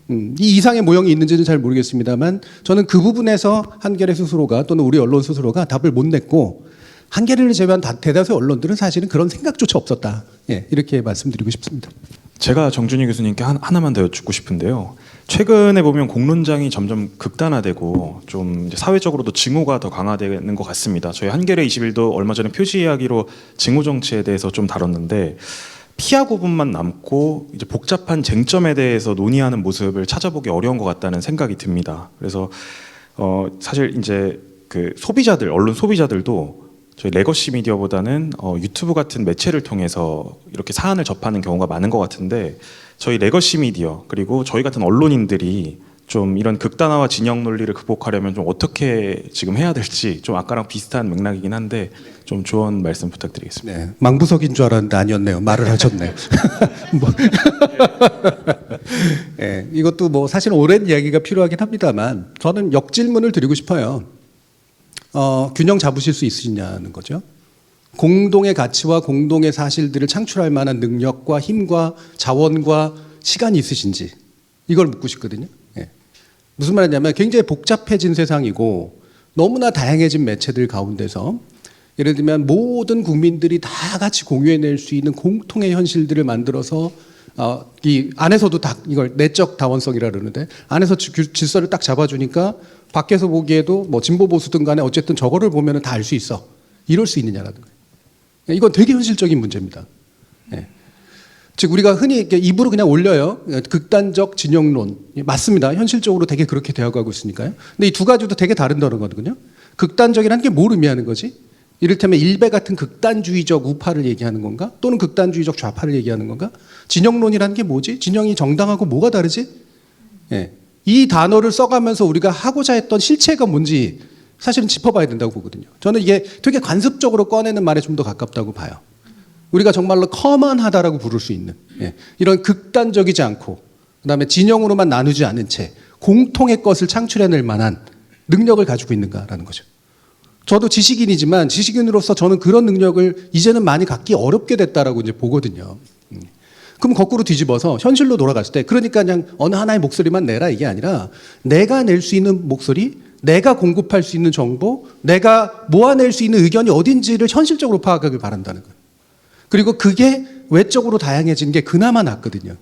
이 이상의 모형이 있는지는 잘 모르겠습니다만 저는 그 부분에서 한겨레 스스로가 또는 우리 언론 스스로가 답을 못 냈고 한겨레를 제외한 대다수의 언론들은 사실은 그런 생각조차 없었다. 이렇게 말씀드리고 싶습니다. 제가 정준희 교수님께 하나만 더 여쭙고 싶은데요. 최근에 보면 공론장이 점점 극단화되고 좀 이제 사회적으로도 증오가 더 강화되는 것 같습니다. 저희 한겨레 21도 얼마 전에 표지 이야기로 증오 정치에 대해서 좀 다뤘는데 피하 구분만 남고 이제 복잡한 쟁점에 대해서 논의하는 모습을 찾아보기 어려운 것 같다는 생각이 듭니다. 그래서 사실 이제 그 소비자들, 언론 소비자들도 저희 레거시 미디어보다는 유튜브 같은 매체를 통해서 이렇게 사안을 접하는 경우가 많은 것 같은데 저희 레거시 미디어 그리고 저희 같은 언론인들이 좀 이런 극단화와 진영 논리를 극복하려면 좀 어떻게 지금 해야 될지 좀 아까랑 비슷한 맥락이긴 한데 좀 조언 말씀 부탁드리겠습니다. 네, 망부석인 줄 알았는데 아니었네요. 말을 하셨네요. 이것도 뭐 사실 오랜 이야기가 필요하긴 합니다만 저는 역질문을 드리고 싶어요. 균형 잡으실 수 있으시냐는 거죠. 공동의 가치와 공동의 사실들을 창출할 만한 능력과 힘과 자원과 시간이 있으신지 이걸 묻고 싶거든요. 무슨 말이냐면 굉장히 복잡해진 세상이고 너무나 다양해진 매체들 가운데서 예를 들면 모든 국민들이 다 같이 공유해낼 수 있는 공통의 현실들을 만들어서 이 안에서도 다 이걸 내적 다원성이라 그러는데 안에서 질서를 딱 잡아주니까 밖에서 보기에도 뭐 진보 보수든 간에 어쨌든 저거를 보면 다 알 수 있어. 이럴 수 있느냐라는 거예요. 이건 되게 현실적인 문제입니다. 즉 우리가 흔히 입으로 그냥 올려요. 극단적 진영론. 맞습니다. 현실적으로 되게 그렇게 되어가고 있으니까요. 근데 이 두 가지도 되게 다른 거거든요. 극단적이라는 게 뭘 의미하는 거지? 이를테면 일베 같은 극단주의적 우파를 얘기하는 건가? 또는 극단주의적 좌파를 얘기하는 건가? 진영론이라는 게 뭐지? 진영이 정당하고 뭐가 다르지? 예. 이 단어를 써가면서 우리가 하고자 했던 실체가 뭔지 사실은 짚어봐야 된다고 보거든요. 저는 이게 되게 관습적으로 꺼내는 말에 좀 더 가깝다고 봐요. 우리가 정말로 커먼하다라고 부를 수 있는 이런 극단적이지 않고 그다음에 진영으로만 나누지 않은 채 공통의 것을 창출해낼 만한 능력을 가지고 있는가라는 거죠. 저도 지식인이지만 지식인으로서 저는 그런 능력을 이제는 많이 갖기 어렵게 됐다라고 이제 보거든요. 그럼 거꾸로 뒤집어서 현실로 돌아갔을 때 그러니까 그냥 어느 하나의 목소리만 내라 이게 아니라 내가 낼 수 있는 목소리, 내가 공급할 수 있는 정보, 내가 모아낼 수 있는 의견이 어딘지를 현실적으로 파악하길 바란다는 거예요. 그리고 그게 외적으로 다양해지는 게 그나마 낫거든요.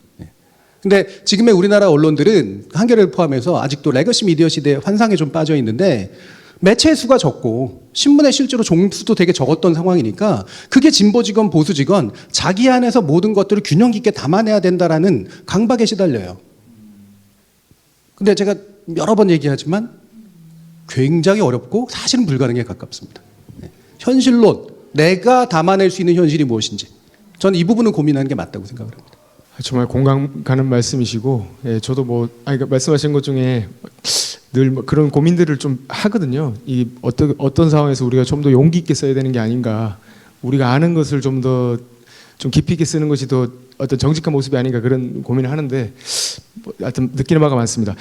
근데 지금의 우리나라 언론들은 한겨레를 포함해서 아직도 레거시 미디어 시대의 환상에 좀 빠져 있는데 매체 수가 적고 신문에 실제로 종수도 되게 적었던 상황이니까 그게 진보지건 보수지건 자기 안에서 모든 것들을 균형 깊게 담아내야 된다라는 강박에 시달려요. 근데 제가 여러 번 얘기하지만 굉장히 어렵고 사실은 불가능에 가깝습니다. 현실론, 내가 담아낼 수 있는 현실이 무엇인지 저는 이 부분을 고민하는 게 맞다고 생각을 합니다. 정말 공감 가는 말씀이시고, 예, 저도 그러니까 말씀하신 것 중에 늘 그런 고민들을 좀 하거든요. 이 어떤 상황에서 우리가 좀 더 용기 있게 써야 되는 게 아닌가, 우리가 아는 것을 좀 더 좀 깊이 있게 쓰는 것이 더 어떤 정직한 모습이 아닌가 그런 고민을 하는데, 하여튼 느끼는 바가 많습니다.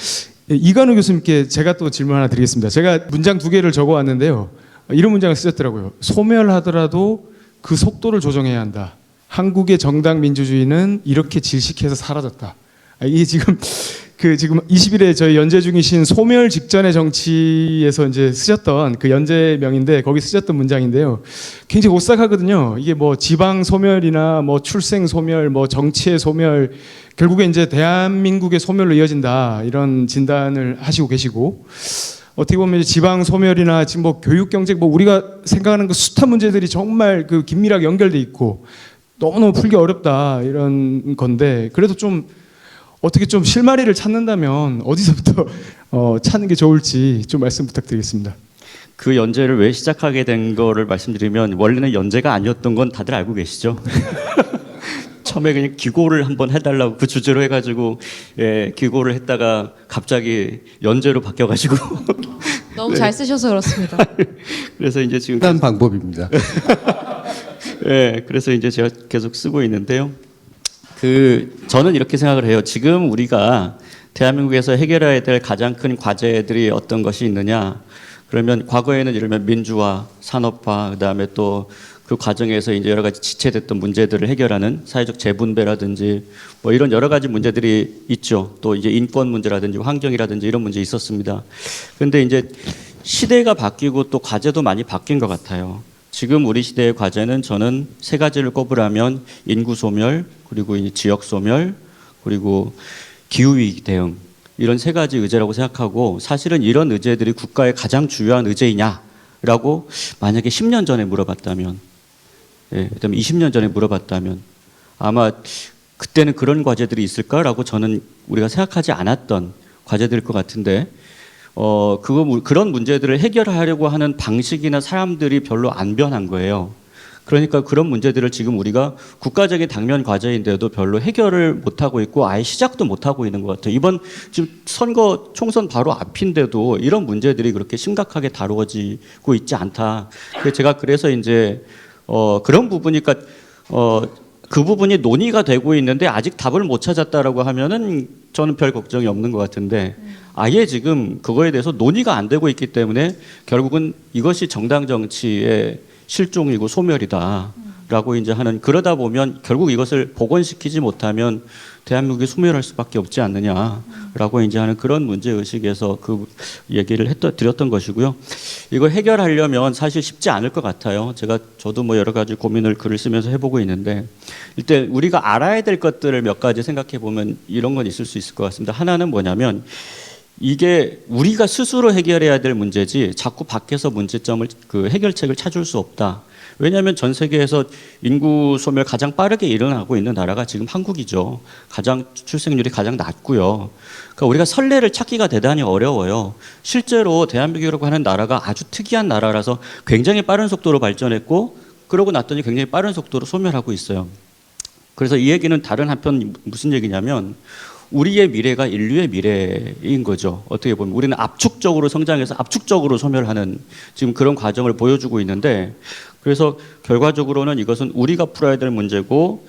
예, 이관우 교수님께 제가 또 질문 하나 드리겠습니다. 제가 문장 2개를 적어왔는데요. 이런 문장을 쓰셨더라고요. 소멸하더라도 그 속도를 조정해야 한다. 한국의 정당 민주주의는 이렇게 질식해서 사라졌다. 이게 지금 지금 20일에 저희 연재 중이신 소멸 직전의 정치에서 이제 쓰셨던 그 연재명인데 거기 쓰셨던 문장인데요. 굉장히 오싹하거든요. 이게 뭐 지방 소멸이나 뭐 출생 소멸, 뭐 정치의 소멸, 결국에 이제 대한민국의 소멸로 이어진다 이런 진단을 하시고 계시고. 어떻게 보면 지방 소멸이나 지금 뭐 교육 경제 뭐 우리가 생각하는 그 숱한 문제들이 정말 그 긴밀하게 연결돼 있고 너무너무 풀기 어렵다 이런 건데, 그래도 좀 어떻게 좀 실마리를 찾는다면 어디서부터 찾는 게 좋을지 좀 말씀 부탁드리겠습니다. 그 연재를 왜 시작하게 된 거를 말씀드리면, 원래는 연재가 아니었던 건 다들 알고 계시죠? 처음에 그냥 기고를 한번 해달라고 그 주제로 해가지고 기고를 했다가 갑자기 연재로 바뀌어가지고 너무 잘 쓰셔서 그렇습니다. 그래서 이제 지금 한 방법입니다. 그래서 이제 제가 계속 쓰고 있는데요. 저는 이렇게 생각을 해요. 지금 우리가 대한민국에서 해결해야 될 가장 큰 과제들이 어떤 것이 있느냐? 그러면 과거에는 예를 들면 민주화, 산업화, 그다음에 또 그 과정에서 이제 여러 가지 지체됐던 문제들을 해결하는 사회적 재분배라든지 뭐 이런 여러 가지 문제들이 있죠. 또 이제 인권 문제라든지 환경이라든지 이런 문제 있었습니다. 그런데 이제 시대가 바뀌고 또 과제도 많이 바뀐 것 같아요. 지금 우리 시대의 과제는 저는 3가지를 꼽으라면 인구 소멸, 그리고 지역 소멸, 그리고 기후위기 대응, 이런 3가지 의제라고 생각하고, 사실은 이런 의제들이 국가의 가장 주요한 의제이냐라고 만약에 10년 전에 물어봤다면, 그다음에 20년 전에 물어봤다면 아마 그때는 그런 과제들이 있을까라고 저는 우리가 생각하지 않았던 과제들일 것 같은데, 그런 문제들을 해결하려고 하는 방식이나 사람들이 별로 안 변한 거예요. 그러니까 그런 문제들을 지금 우리가 국가적인 당면 과제인데도 별로 해결을 못하고 있고 아예 시작도 못하고 있는 것 같아요. 이번 지금 총선 바로 앞인데도 이런 문제들이 그렇게 심각하게 다루어지고 있지 않다. 제가 그래서 이제 그런 부분이니까 그 부분이 논의가 되고 있는데 아직 답을 못 찾았다라고 하면은 저는 별 걱정이 없는 것 같은데, 아예 지금 그거에 대해서 논의가 안 되고 있기 때문에 결국은 이것이 정당 정치의 실종이고 소멸이다라고 이제 하는, 그러다 보면 결국 이것을 복원시키지 못하면 대한민국이 소멸할 수밖에 없지 않느냐라고 이제 하는 그런 문제 의식에서 그 얘기를 드렸던 것이고요. 이걸 해결하려면 사실 쉽지 않을 것 같아요. 저도 뭐 여러 가지 고민을 글을 쓰면서 해보고 있는데, 일단 우리가 알아야 될 것들을 몇 가지 생각해 보면 이런 건 있을 수 있을 것 같습니다. 하나는 뭐냐면, 이게 우리가 스스로 해결해야 될 문제지 자꾸 밖에서 문제점을 해결책을 찾을 수 없다. 왜냐하면 전 세계에서 인구 소멸 가장 빠르게 일어나고 있는 나라가 지금 한국이죠. 가장 출생률이 가장 낮고요. 그러니까 우리가 선례를 찾기가 대단히 어려워요. 실제로 대한민국이라고 하는 나라가 아주 특이한 나라라서 굉장히 빠른 속도로 발전했고 그러고 났더니 굉장히 빠른 속도로 소멸하고 있어요. 그래서 이 얘기는 다른 한편 무슨 얘기냐면 우리의 미래가 인류의 미래인 거죠. 어떻게 보면 우리는 압축적으로 성장해서 압축적으로 소멸하는 지금 그런 과정을 보여주고 있는데 그래서 결과적으로는 이것은 우리가 풀어야 될 문제고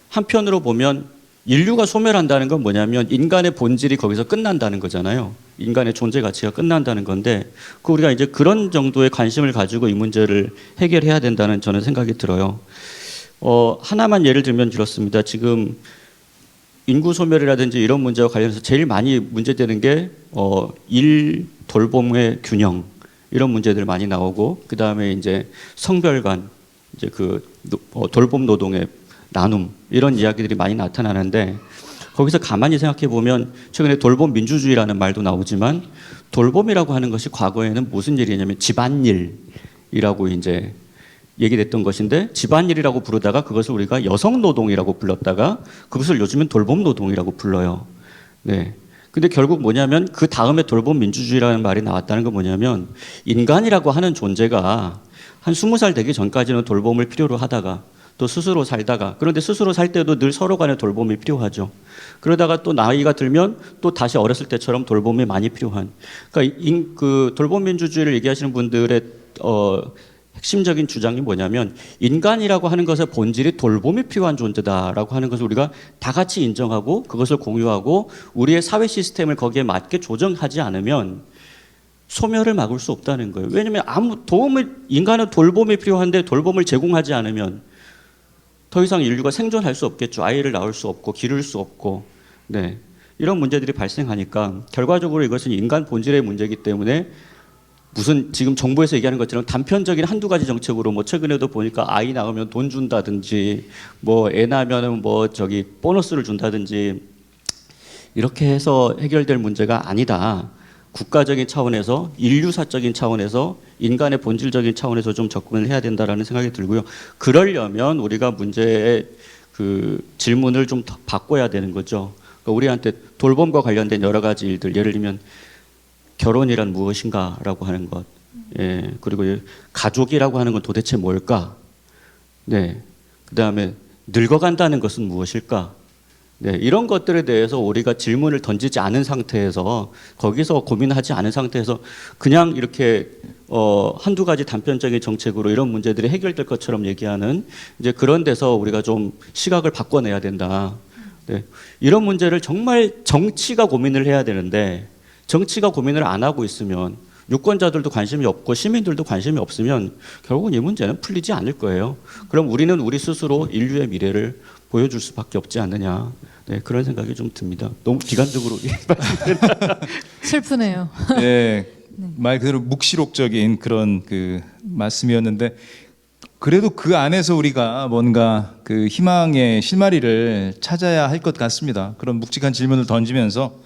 한편으로 보면 인류가 소멸한다는 건 뭐냐면 인간의 본질이 거기서 끝난다는 거잖아요. 인간의 존재 가치가 끝난다는 건데 우리가 이제 그런 정도의 관심을 가지고 이 문제를 해결해야 된다는 저는 생각이 들어요. 하나만 예를 들면 이렇습니다. 지금 인구 소멸이라든지 이런 문제와 관련해서 제일 많이 문제되는 게 일 돌봄의 균형 이런 문제들 많이 나오고 그 다음에 이제 성별 간 이제 그 돌봄 노동의 나눔 이런 이야기들이 많이 나타나는데 거기서 가만히 생각해 보면 최근에 돌봄 민주주의라는 말도 나오지만 돌봄이라고 하는 것이 과거에는 무슨 일이냐면 집안일이라고 이제 얘기됐던 것인데 집안일이라고 부르다가 그것을 우리가 여성노동이라고 불렀다가 그것을 요즘은 돌봄노동이라고 불러요. 네. 근데 결국 뭐냐면 그 다음에 돌봄 민주주의라는 말이 나왔다는 건 뭐냐면 인간이라고 하는 존재가 한 20살 되기 전까지는 돌봄을 필요로 하다가 또 스스로 살다가 그런데 스스로 살 때도 늘 서로 간의 돌봄이 필요하죠. 그러다가 또 나이가 들면 또 다시 어렸을 때처럼 돌봄이 많이 필요한 그러니까 그 돌봄 민주주의를 얘기하시는 분들의 핵심적인 주장이 뭐냐면 인간이라고 하는 것의 본질이 돌봄이 필요한 존재다라고 하는 것을 우리가 다 같이 인정하고 그것을 공유하고 우리의 사회 시스템을 거기에 맞게 조정하지 않으면 소멸을 막을 수 없다는 거예요. 왜냐하면 인간은 돌봄이 필요한데 돌봄을 제공하지 않으면 더 이상 인류가 생존할 수 없겠죠. 아이를 낳을 수 없고 기를 수 없고 네. 이런 문제들이 발생하니까 결과적으로 이것은 인간 본질의 문제이기 때문에 무슨 지금 정부에서 얘기하는 것처럼 단편적인 한두 가지 정책으로 뭐 최근에도 보니까 아이 낳으면 돈 준다든지 뭐 애 낳으면은 뭐 저기 보너스를 준다든지 이렇게 해서 해결될 문제가 아니다. 국가적인 차원에서 인류사적인 차원에서 인간의 본질적인 차원에서 좀 접근을 해야 된다라는 생각이 들고요. 그러려면 우리가 문제의 그 질문을 좀 바꿔야 되는 거죠. 그러니까 우리한테 돌봄과 관련된 여러 가지 일들 예를 들면 결혼이란 무엇인가라고 하는 것, 예, 그리고 가족이라고 하는 건 도대체 뭘까? 네, 그 다음에 늙어간다는 것은 무엇일까? 네, 이런 것들에 대해서 우리가 질문을 던지지 않은 상태에서 거기서 고민하지 않은 상태에서 그냥 이렇게 한두 가지 단편적인 정책으로 이런 문제들이 해결될 것처럼 얘기하는 이제 그런 데서 우리가 좀 시각을 바꿔내야 된다. 네, 이런 문제를 정말 정치가 고민을 해야 되는데. 정치가 고민을 안 하고 있으면 유권자들도 관심이 없고 시민들도 관심이 없으면 결국은 이 문제는 풀리지 않을 거예요. 그럼 우리는 우리 스스로 인류의 미래를 보여줄 수밖에 없지 않느냐. 네, 그런 생각이 좀 듭니다. 너무 비관적으로 슬프네요. 네, 말 그대로 묵시록적인 그런 그 말씀이었는데 그래도 그 안에서 우리가 뭔가 그 희망의 실마리를 찾아야 할 것 같습니다. 그런 묵직한 질문을 던지면서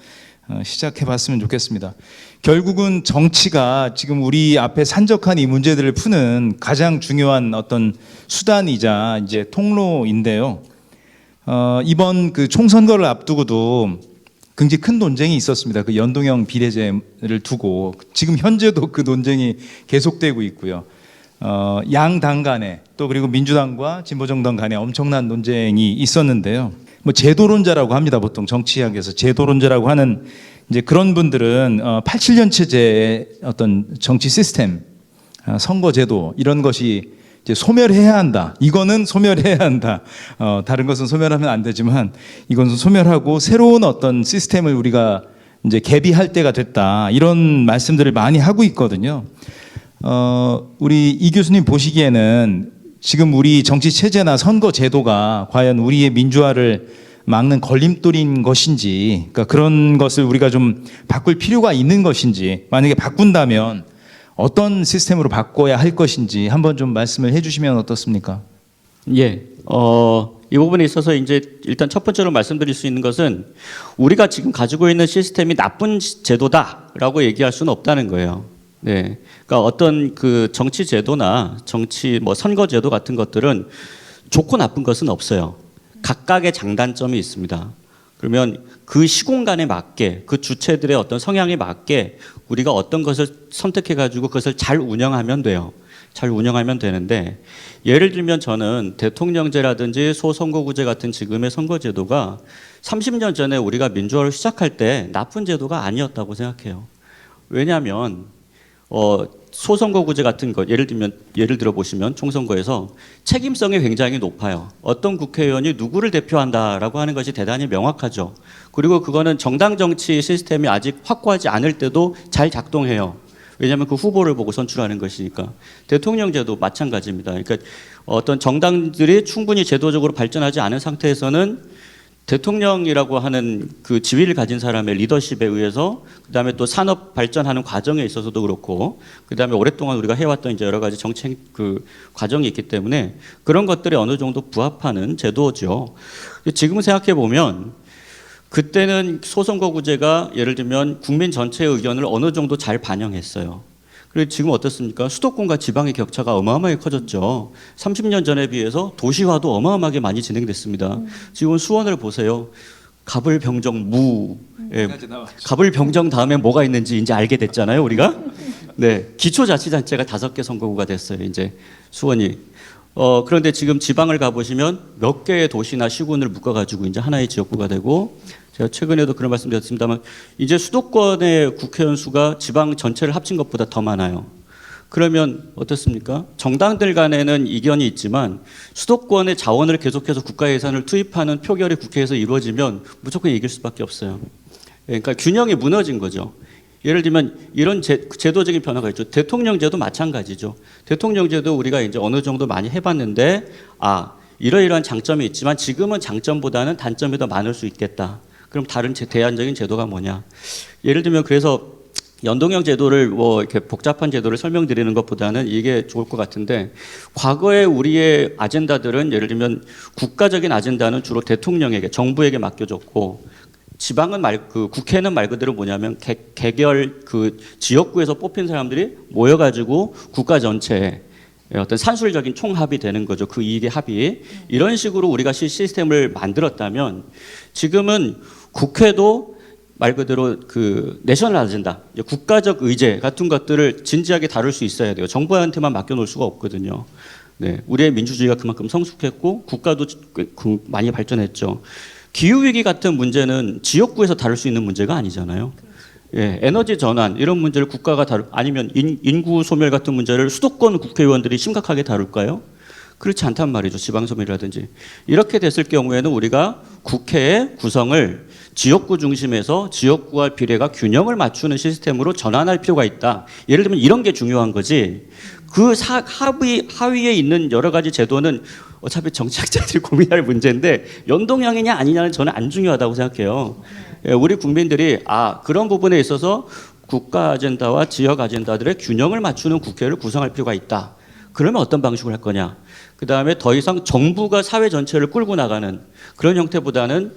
시작해봤으면 좋겠습니다. 결국은 정치가 지금 우리 앞에 산적한 이 문제들을 푸는 가장 중요한 어떤 수단이자 이제 통로인데요. 이번 그 총선거를 앞두고도 굉장히 큰 논쟁이 있었습니다. 그 연동형 비례제를 두고 지금 현재도 그 논쟁이 계속되고 있고요. 양당 간에 또 그리고 민주당과 진보정당 간에 엄청난 논쟁이 있었는데요. 뭐 제도론자라고 합니다. 보통 정치학에서 제도론자라고 하는 이제 그런 분들은 87년 체제의 어떤 정치 시스템, 선거제도 이런 것이 이제 소멸해야 한다. 이거는 소멸해야 한다. 다른 것은 소멸하면 안 되지만 이건 소멸하고 새로운 어떤 시스템을 우리가 이제 개비할 때가 됐다. 이런 말씀들을 많이 하고 있거든요. 우리 이 교수님 보시기에는 지금 우리 정치 체제나 선거 제도가 과연 우리의 민주화를 막는 걸림돌인 것인지, 그러니까 그런 것을 우리가 좀 바꿀 필요가 있는 것인지, 만약에 바꾼다면 어떤 시스템으로 바꿔야 할 것인지 한번 좀 말씀을 해주시면 어떻습니까? 예, 이 부분에 있어서 이제 일단 첫 번째로 말씀드릴 수 있는 것은 우리가 지금 가지고 있는 시스템이 나쁜 제도다라고 얘기할 수는 없다는 거예요. 네, 그러니까 어떤 그 정치 제도나 정치 뭐 선거 제도 같은 것들은 좋고 나쁜 것은 없어요. 각각의 장단점이 있습니다. 그러면 그 시공간에 맞게 그 주체들의 어떤 성향에 맞게 우리가 어떤 것을 선택해 가지고 그것을 잘 운영하면 돼요. 잘 운영하면 되는데 예를 들면 저는 대통령제라든지 소선거구제 같은 지금의 선거제도가 30년 전에 우리가 민주화를 시작할 때 나쁜 제도가 아니었다고 생각해요. 왜냐하면 소선거구제 같은 거 예를 들어 보시면 총선거에서 책임성이 굉장히 높아요. 어떤 국회의원이 누구를 대표한다라고 하는 것이 대단히 명확하죠. 그리고 그거는 정당 정치 시스템이 아직 확고하지 않을 때도 잘 작동해요. 왜냐하면 그 후보를 보고 선출하는 것이니까. 대통령제도 마찬가지입니다. 그러니까 어떤 정당들이 충분히 제도적으로 발전하지 않은 상태에서는 대통령이라고 하는 그 지위를 가진 사람의 리더십에 의해서 그다음에 또 산업 발전하는 과정에 있어서도 그렇고 그다음에 오랫동안 우리가 해왔던 이제 여러 가지 정책 그 과정이 있기 때문에 그런 것들이 어느 정도 부합하는 제도죠. 지금 생각해 보면 그때는 소선거구제가 예를 들면 국민 전체의 의견을 어느 정도 잘 반영했어요. 그리고 지금 어떻습니까? 수도권과 지방의 격차가 어마어마하게 커졌죠. 30년 전에 비해서 도시화도 어마어마하게 많이 진행됐습니다. 지금 수원을 보세요. 갑을병정 무. 예, 갑을병정 다음에 뭐가 있는지 이제 알게 됐잖아요, 우리가. 네, 기초자치단체가 5개 선거구가 됐어요, 이제 수원이. 그런데 지금 지방을 가보시면 몇 개의 도시나 시군을 묶어가지고 이제 하나의 지역구가 되고 제가 최근에도 그런 말씀 드렸습니다만 이제 수도권의 국회의원 수가 지방 전체를 합친 것보다 더 많아요. 그러면 어떻습니까? 정당들 간에는 이견이 있지만 수도권의 자원을 계속해서 국가 예산을 투입하는 표결이 국회에서 이루어지면 무조건 이길 수밖에 없어요. 그러니까 균형이 무너진 거죠. 예를 들면 이런 제도적인 변화가 있죠. 대통령제도 마찬가지죠. 대통령제도 우리가 이제 어느 정도 많이 해봤는데 이러이러한 장점이 있지만 지금은 장점보다는 단점이 더 많을 수 있겠다. 그럼 다른 대안적인 제도가 뭐냐? 예를 들면 그래서 연동형 제도를 뭐 이렇게 복잡한 제도를 설명드리는 것보다는 이게 좋을 것 같은데 과거에 우리의 아젠다들은 예를 들면 국가적인 아젠다는 주로 대통령에게 정부에게 맡겨졌고 지방은 국회는 말 그대로 뭐냐면 개별 그 지역구에서 뽑힌 사람들이 모여가지고 국가 전체에 어떤 산술적인 총합이 되는 거죠. 그 이익의 합의. 이런 식으로 우리가 시스템을 만들었다면 지금은 국회도 말 그대로 그 내셔널 아젠다, 국가적 의제 같은 것들을 진지하게 다룰 수 있어야 돼요. 정부한테만 맡겨놓을 수가 없거든요. 네, 우리의 민주주의가 그만큼 성숙했고 국가도 많이 발전했죠. 기후위기 같은 문제는 지역구에서 다룰 수 있는 문제가 아니잖아요. 예, 에너지 전환 이런 문제를 국가가 아니면 인구 소멸 같은 문제를 수도권 국회의원들이 심각하게 다룰까요? 그렇지 않단 말이죠. 지방소멸이라든지. 이렇게 됐을 경우에는 우리가 국회의 구성을 지역구 중심에서 지역구와 비례가 균형을 맞추는 시스템으로 전환할 필요가 있다. 예를 들면 이런 게 중요한 거지. 그 하위에 있는 여러 가지 제도는 어차피 정치학자들이 고민할 문제인데 연동형이냐 아니냐는 저는 안 중요하다고 생각해요. 우리 국민들이 그런 부분에 있어서 국가 아젠다와 지역 아젠다들의 균형을 맞추는 국회를 구성할 필요가 있다. 그러면 어떤 방식으로 할 거냐. 그다음에 더 이상 정부가 사회 전체를 끌고 나가는 그런 형태보다는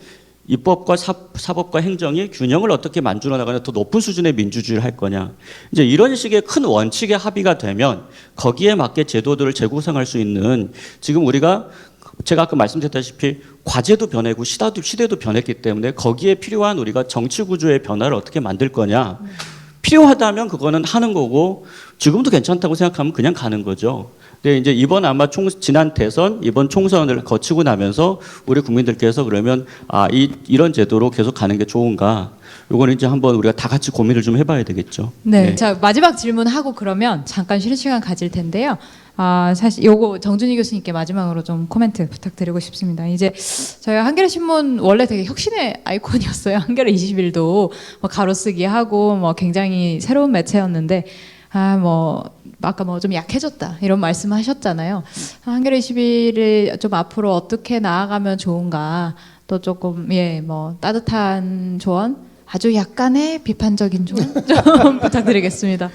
입법과 사법과 행정이 균형을 어떻게 만들어 나가는 더 높은 수준의 민주주의를 할 거냐. 이제 이런 식의 큰 원칙의 합의가 되면 거기에 맞게 제도들을 재구성할 수 있는 지금 우리가 제가 아까 말씀드렸다시피 과제도 변하고 시대도 변했기 때문에 거기에 필요한 우리가 정치 구조의 변화를 어떻게 만들 거냐. 필요하다면 그거는 하는 거고 지금도 괜찮다고 생각하면 그냥 가는 거죠. 근데 이제 이번 아마 지난 대선, 이번 총선을 거치고 나면서 우리 국민들께서 그러면 이런 제도로 계속 가는 게 좋은가? 요거는 이제 한번 우리가 다 같이 고민을 좀 해봐야 되겠죠. 네. 자, 마지막 질문하고 그러면 잠깐 쉬는 시간 가질 텐데요. 사실 요거 정준희 교수님께 마지막으로 좀 코멘트 부탁드리고 싶습니다. 이제 저희가 한겨레 신문 원래 되게 혁신의 아이콘이었어요. 한겨레 21도 뭐 가로쓰기 하고 뭐 굉장히 새로운 매체였는데 아까 좀 약해졌다 이런 말씀하셨잖아요. 한겨레 21을 좀 앞으로 어떻게 나아가면 좋은가 또 조금 따뜻한 조언, 아주 약간의 비판적인 조언 좀 부탁드리겠습니다.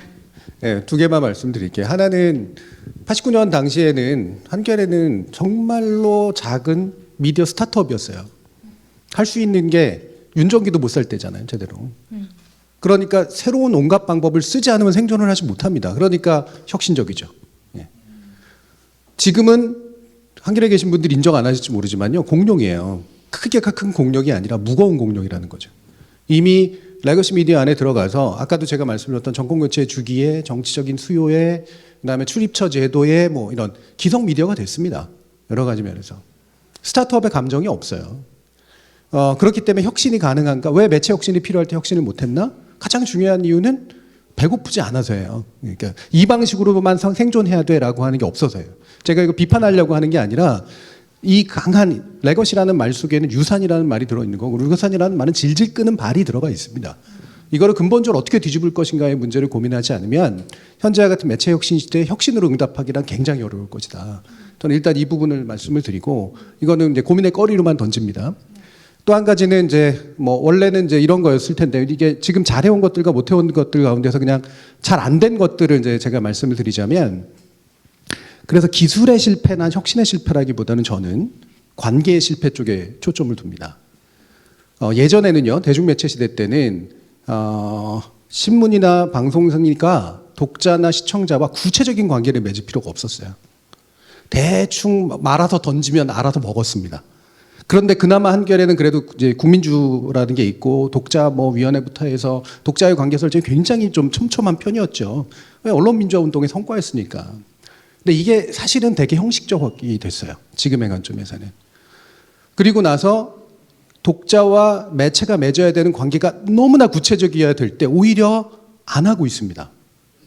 네, 두 개만 말씀드릴게요. 하나는 89년 당시에는 한겨레는 정말로 작은 미디어 스타트업이었어요. 할 수 있는 게 윤정기도 못 살 때잖아요, 제대로. 그러니까 새로운 온갖 방법을 쓰지 않으면 생존을 하지 못합니다. 그러니까 혁신적이죠. 예. 지금은 한겨레에 계신 분들이 인정 안 하실지 모르지만요. 공룡이에요. 크게 큰 공룡이 아니라 무거운 공룡이라는 거죠. 이미 레거시 미디어 안에 들어가서 아까도 제가 말씀드렸던 정권교체 주기에 정치적인 수요에 그다음에 출입처 제도에 뭐 이런 기성 미디어가 됐습니다. 여러 가지 면에서. 스타트업의 감정이 없어요. 그렇기 때문에 혁신이 가능한가? 왜 매체 혁신이 필요할 때 혁신을 못했나? 가장 중요한 이유는 배고프지 않아서예요. 그러니까 이 방식으로만 생존해야 돼라고 하는 게 없어서예요. 제가 이거 비판하려고 하는 게 아니라 이 강한 레거시라는 말 속에는 유산이라는 말이 들어있는 거고 유산이라는 말은 질질 끄는 발이 들어가 있습니다. 이거를 근본적으로 어떻게 뒤집을 것인가의 문제를 고민하지 않으면 현재와 같은 매체 혁신 시대에 혁신으로 응답하기란 굉장히 어려울 것이다. 저는 일단 이 부분을 말씀을 드리고 이거는 이제 고민의 거리로만 던집니다. 또 한 가지는 이제 뭐 원래는 이제 이런 거였을 텐데 이게 지금 잘해온 것들과 못해온 것들 가운데서 그냥 잘 안 된 것들을 이제 제가 말씀을 드리자면 그래서 기술의 실패나 혁신의 실패라기보다는 저는 관계의 실패 쪽에 초점을 둡니다. 예전에는요 대중매체 시대 때는 신문이나 방송사니까 독자나 시청자와 구체적인 관계를 맺을 필요가 없었어요. 대충 말아서 던지면 알아서 먹었습니다. 그런데 그나마 한겨레는 그래도 이제 국민주라는 게 있고 독자 뭐 위원회부터 해서 독자의 관계 설정이 굉장히 좀 촘촘한 편이었죠. 왜 언론 민주화 운동의 성과였으니까. 근데 이게 사실은 되게 형식적이 됐어요. 지금의 관점에서는. 그리고 나서 독자와 매체가 맺어야 되는 관계가 너무나 구체적이어야 될 때 오히려 안 하고 있습니다.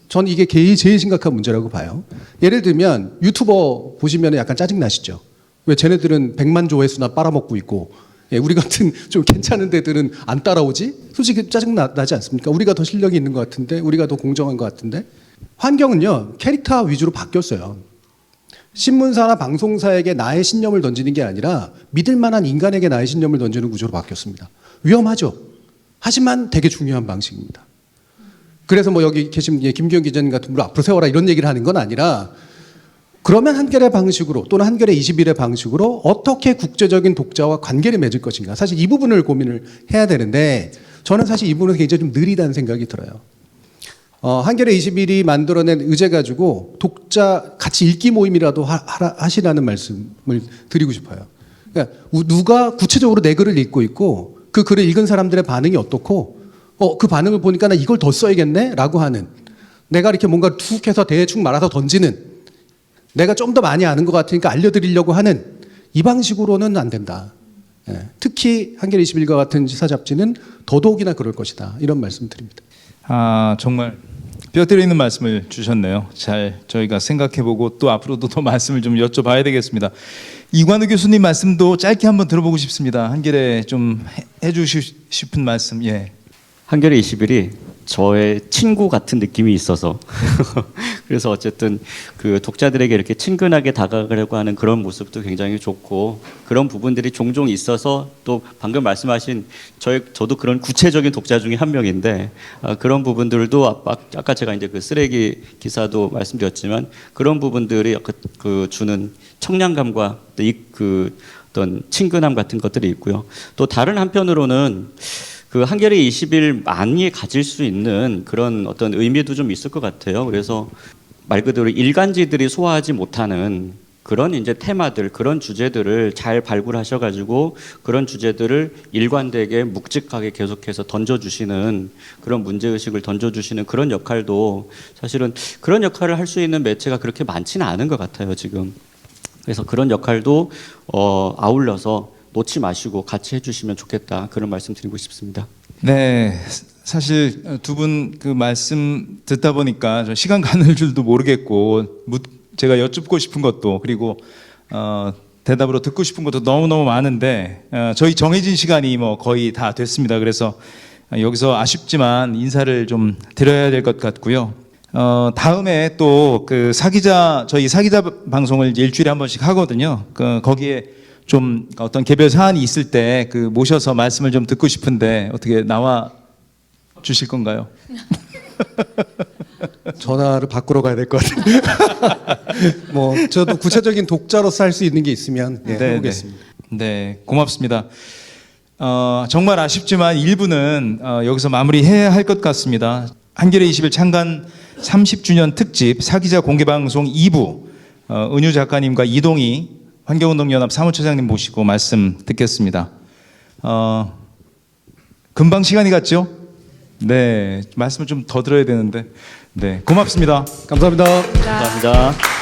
저는 이게 제일 심각한 문제라고 봐요. 예를 들면 유튜버 보시면 약간 짜증 나시죠? 왜 쟤네들은 100만 조회수나 빨아먹고 있고 우리 같은 좀 괜찮은 데들은 안 따라오지? 솔직히 짜증 나지 않습니까? 우리가 더 실력이 있는 것 같은데 우리가 더 공정한 것 같은데 환경은요 캐릭터 위주로 바뀌었어요. 신문사나 방송사에게 나의 신념을 던지는 게 아니라 믿을 만한 인간에게 나의 신념을 던지는 구조로 바뀌었습니다. 위험하죠. 하지만 되게 중요한 방식입니다. 그래서 뭐 여기 계신 김기현 기자님 같은 분을 앞으로 세워라 이런 얘기를 하는 건 아니라 그러면 한겨레 방식으로 또는 한겨레 21의 방식으로 어떻게 국제적인 독자와 관계를 맺을 것인가. 사실 이 부분을 고민을 해야 되는데 저는 사실 이 부분은 굉장히 좀 느리다는 생각이 들어요. 한겨레 21이 만들어낸 의제 가지고 독자 같이 읽기 모임이라도 하시라는 말씀을 드리고 싶어요. 그러니까 누가 구체적으로 내 글을 읽고 있고 그 글을 읽은 사람들의 반응이 어떻고 그 반응을 보니까 나 이걸 더 써야겠네 라고 하는 내가 이렇게 뭔가 툭 해서 대충 말아서 던지는 내가 좀 더 많이 아는 것 같으니까 알려드리려고 하는 이 방식으로는 안 된다. 특히 한겨레 21과 같은 시사 잡지는 더더욱이나 그럴 것이다. 이런 말씀 드립니다. 정말 뼈 때리는 말씀을 주셨네요. 잘 저희가 생각해보고 또 앞으로도 더 말씀을 좀 여쭤봐야 되겠습니다. 이관우 교수님 말씀도 짧게 한번 들어보고 싶습니다. 한겨레 좀 해주시고 싶은 말씀. 예. 한겨레 21이 저의 친구 같은 느낌이 있어서 그래서 어쨌든 그 독자들에게 이렇게 친근하게 다가가려고 하는 그런 모습도 굉장히 좋고 그런 부분들이 종종 있어서 또 방금 말씀하신 저도 그런 구체적인 독자 중에 한 명인데 그런 부분들도 아까 제가 이제 그 쓰레기 기사도 말씀드렸지만 그런 부분들이 그 주는 청량감과 그 어떤 친근함 같은 것들이 있고요. 또 다른 한편으로는 그 한겨레 21만이 가질 수 있는 그런 어떤 의미도 좀 있을 것 같아요. 그래서 말 그대로 일간지들이 소화하지 못하는 그런 이제 테마들, 그런 주제들을 잘 발굴하셔가지고 그런 주제들을 일관되게 묵직하게 계속해서 던져주시는 그런 문제의식을 던져주시는 그런 역할도 사실은 그런 역할을 할 수 있는 매체가 그렇게 많지는 않은 것 같아요, 지금. 그래서 그런 역할도 아울러서 놓지 마시고 같이 해주시면 좋겠다 그런 말씀 드리고 싶습니다. 네, 사실 두 분 그 말씀 듣다 보니까 저 시간 가는 줄도 모르겠고 제가 여쭙고 싶은 것도 그리고 대답으로 듣고 싶은 것도 너무너무 많은데 저희 정해진 시간이 뭐 거의 다 됐습니다. 그래서 여기서 아쉽지만 인사를 좀 드려야 될 것 같고요. 다음에 또 그 저희 사기자 방송을 일주일에 한 번씩 하거든요. 거기에 좀 어떤 개별 사안이 있을 때 그 모셔서 말씀을 좀 듣고 싶은데 어떻게 나와 주실 건가요? 전화를 바꾸러 가야 될 것 같은데. 뭐 저도 구체적인 독자로서 할 수 있는 게 있으면 해보겠습니다. 네, 고맙습니다. 정말 아쉽지만 1부는 여기서 마무리해야 할 것 같습니다. 한겨레 20일 창간 30주년 특집 사기자 공개방송 2부 은유 작가님과 이동희 환경운동연합 사무처장님 모시고 말씀 듣겠습니다. 금방 시간이 갔죠? 네, 말씀을 좀 더 들어야 되는데 네, 고맙습니다. 감사합니다. 감사합니다.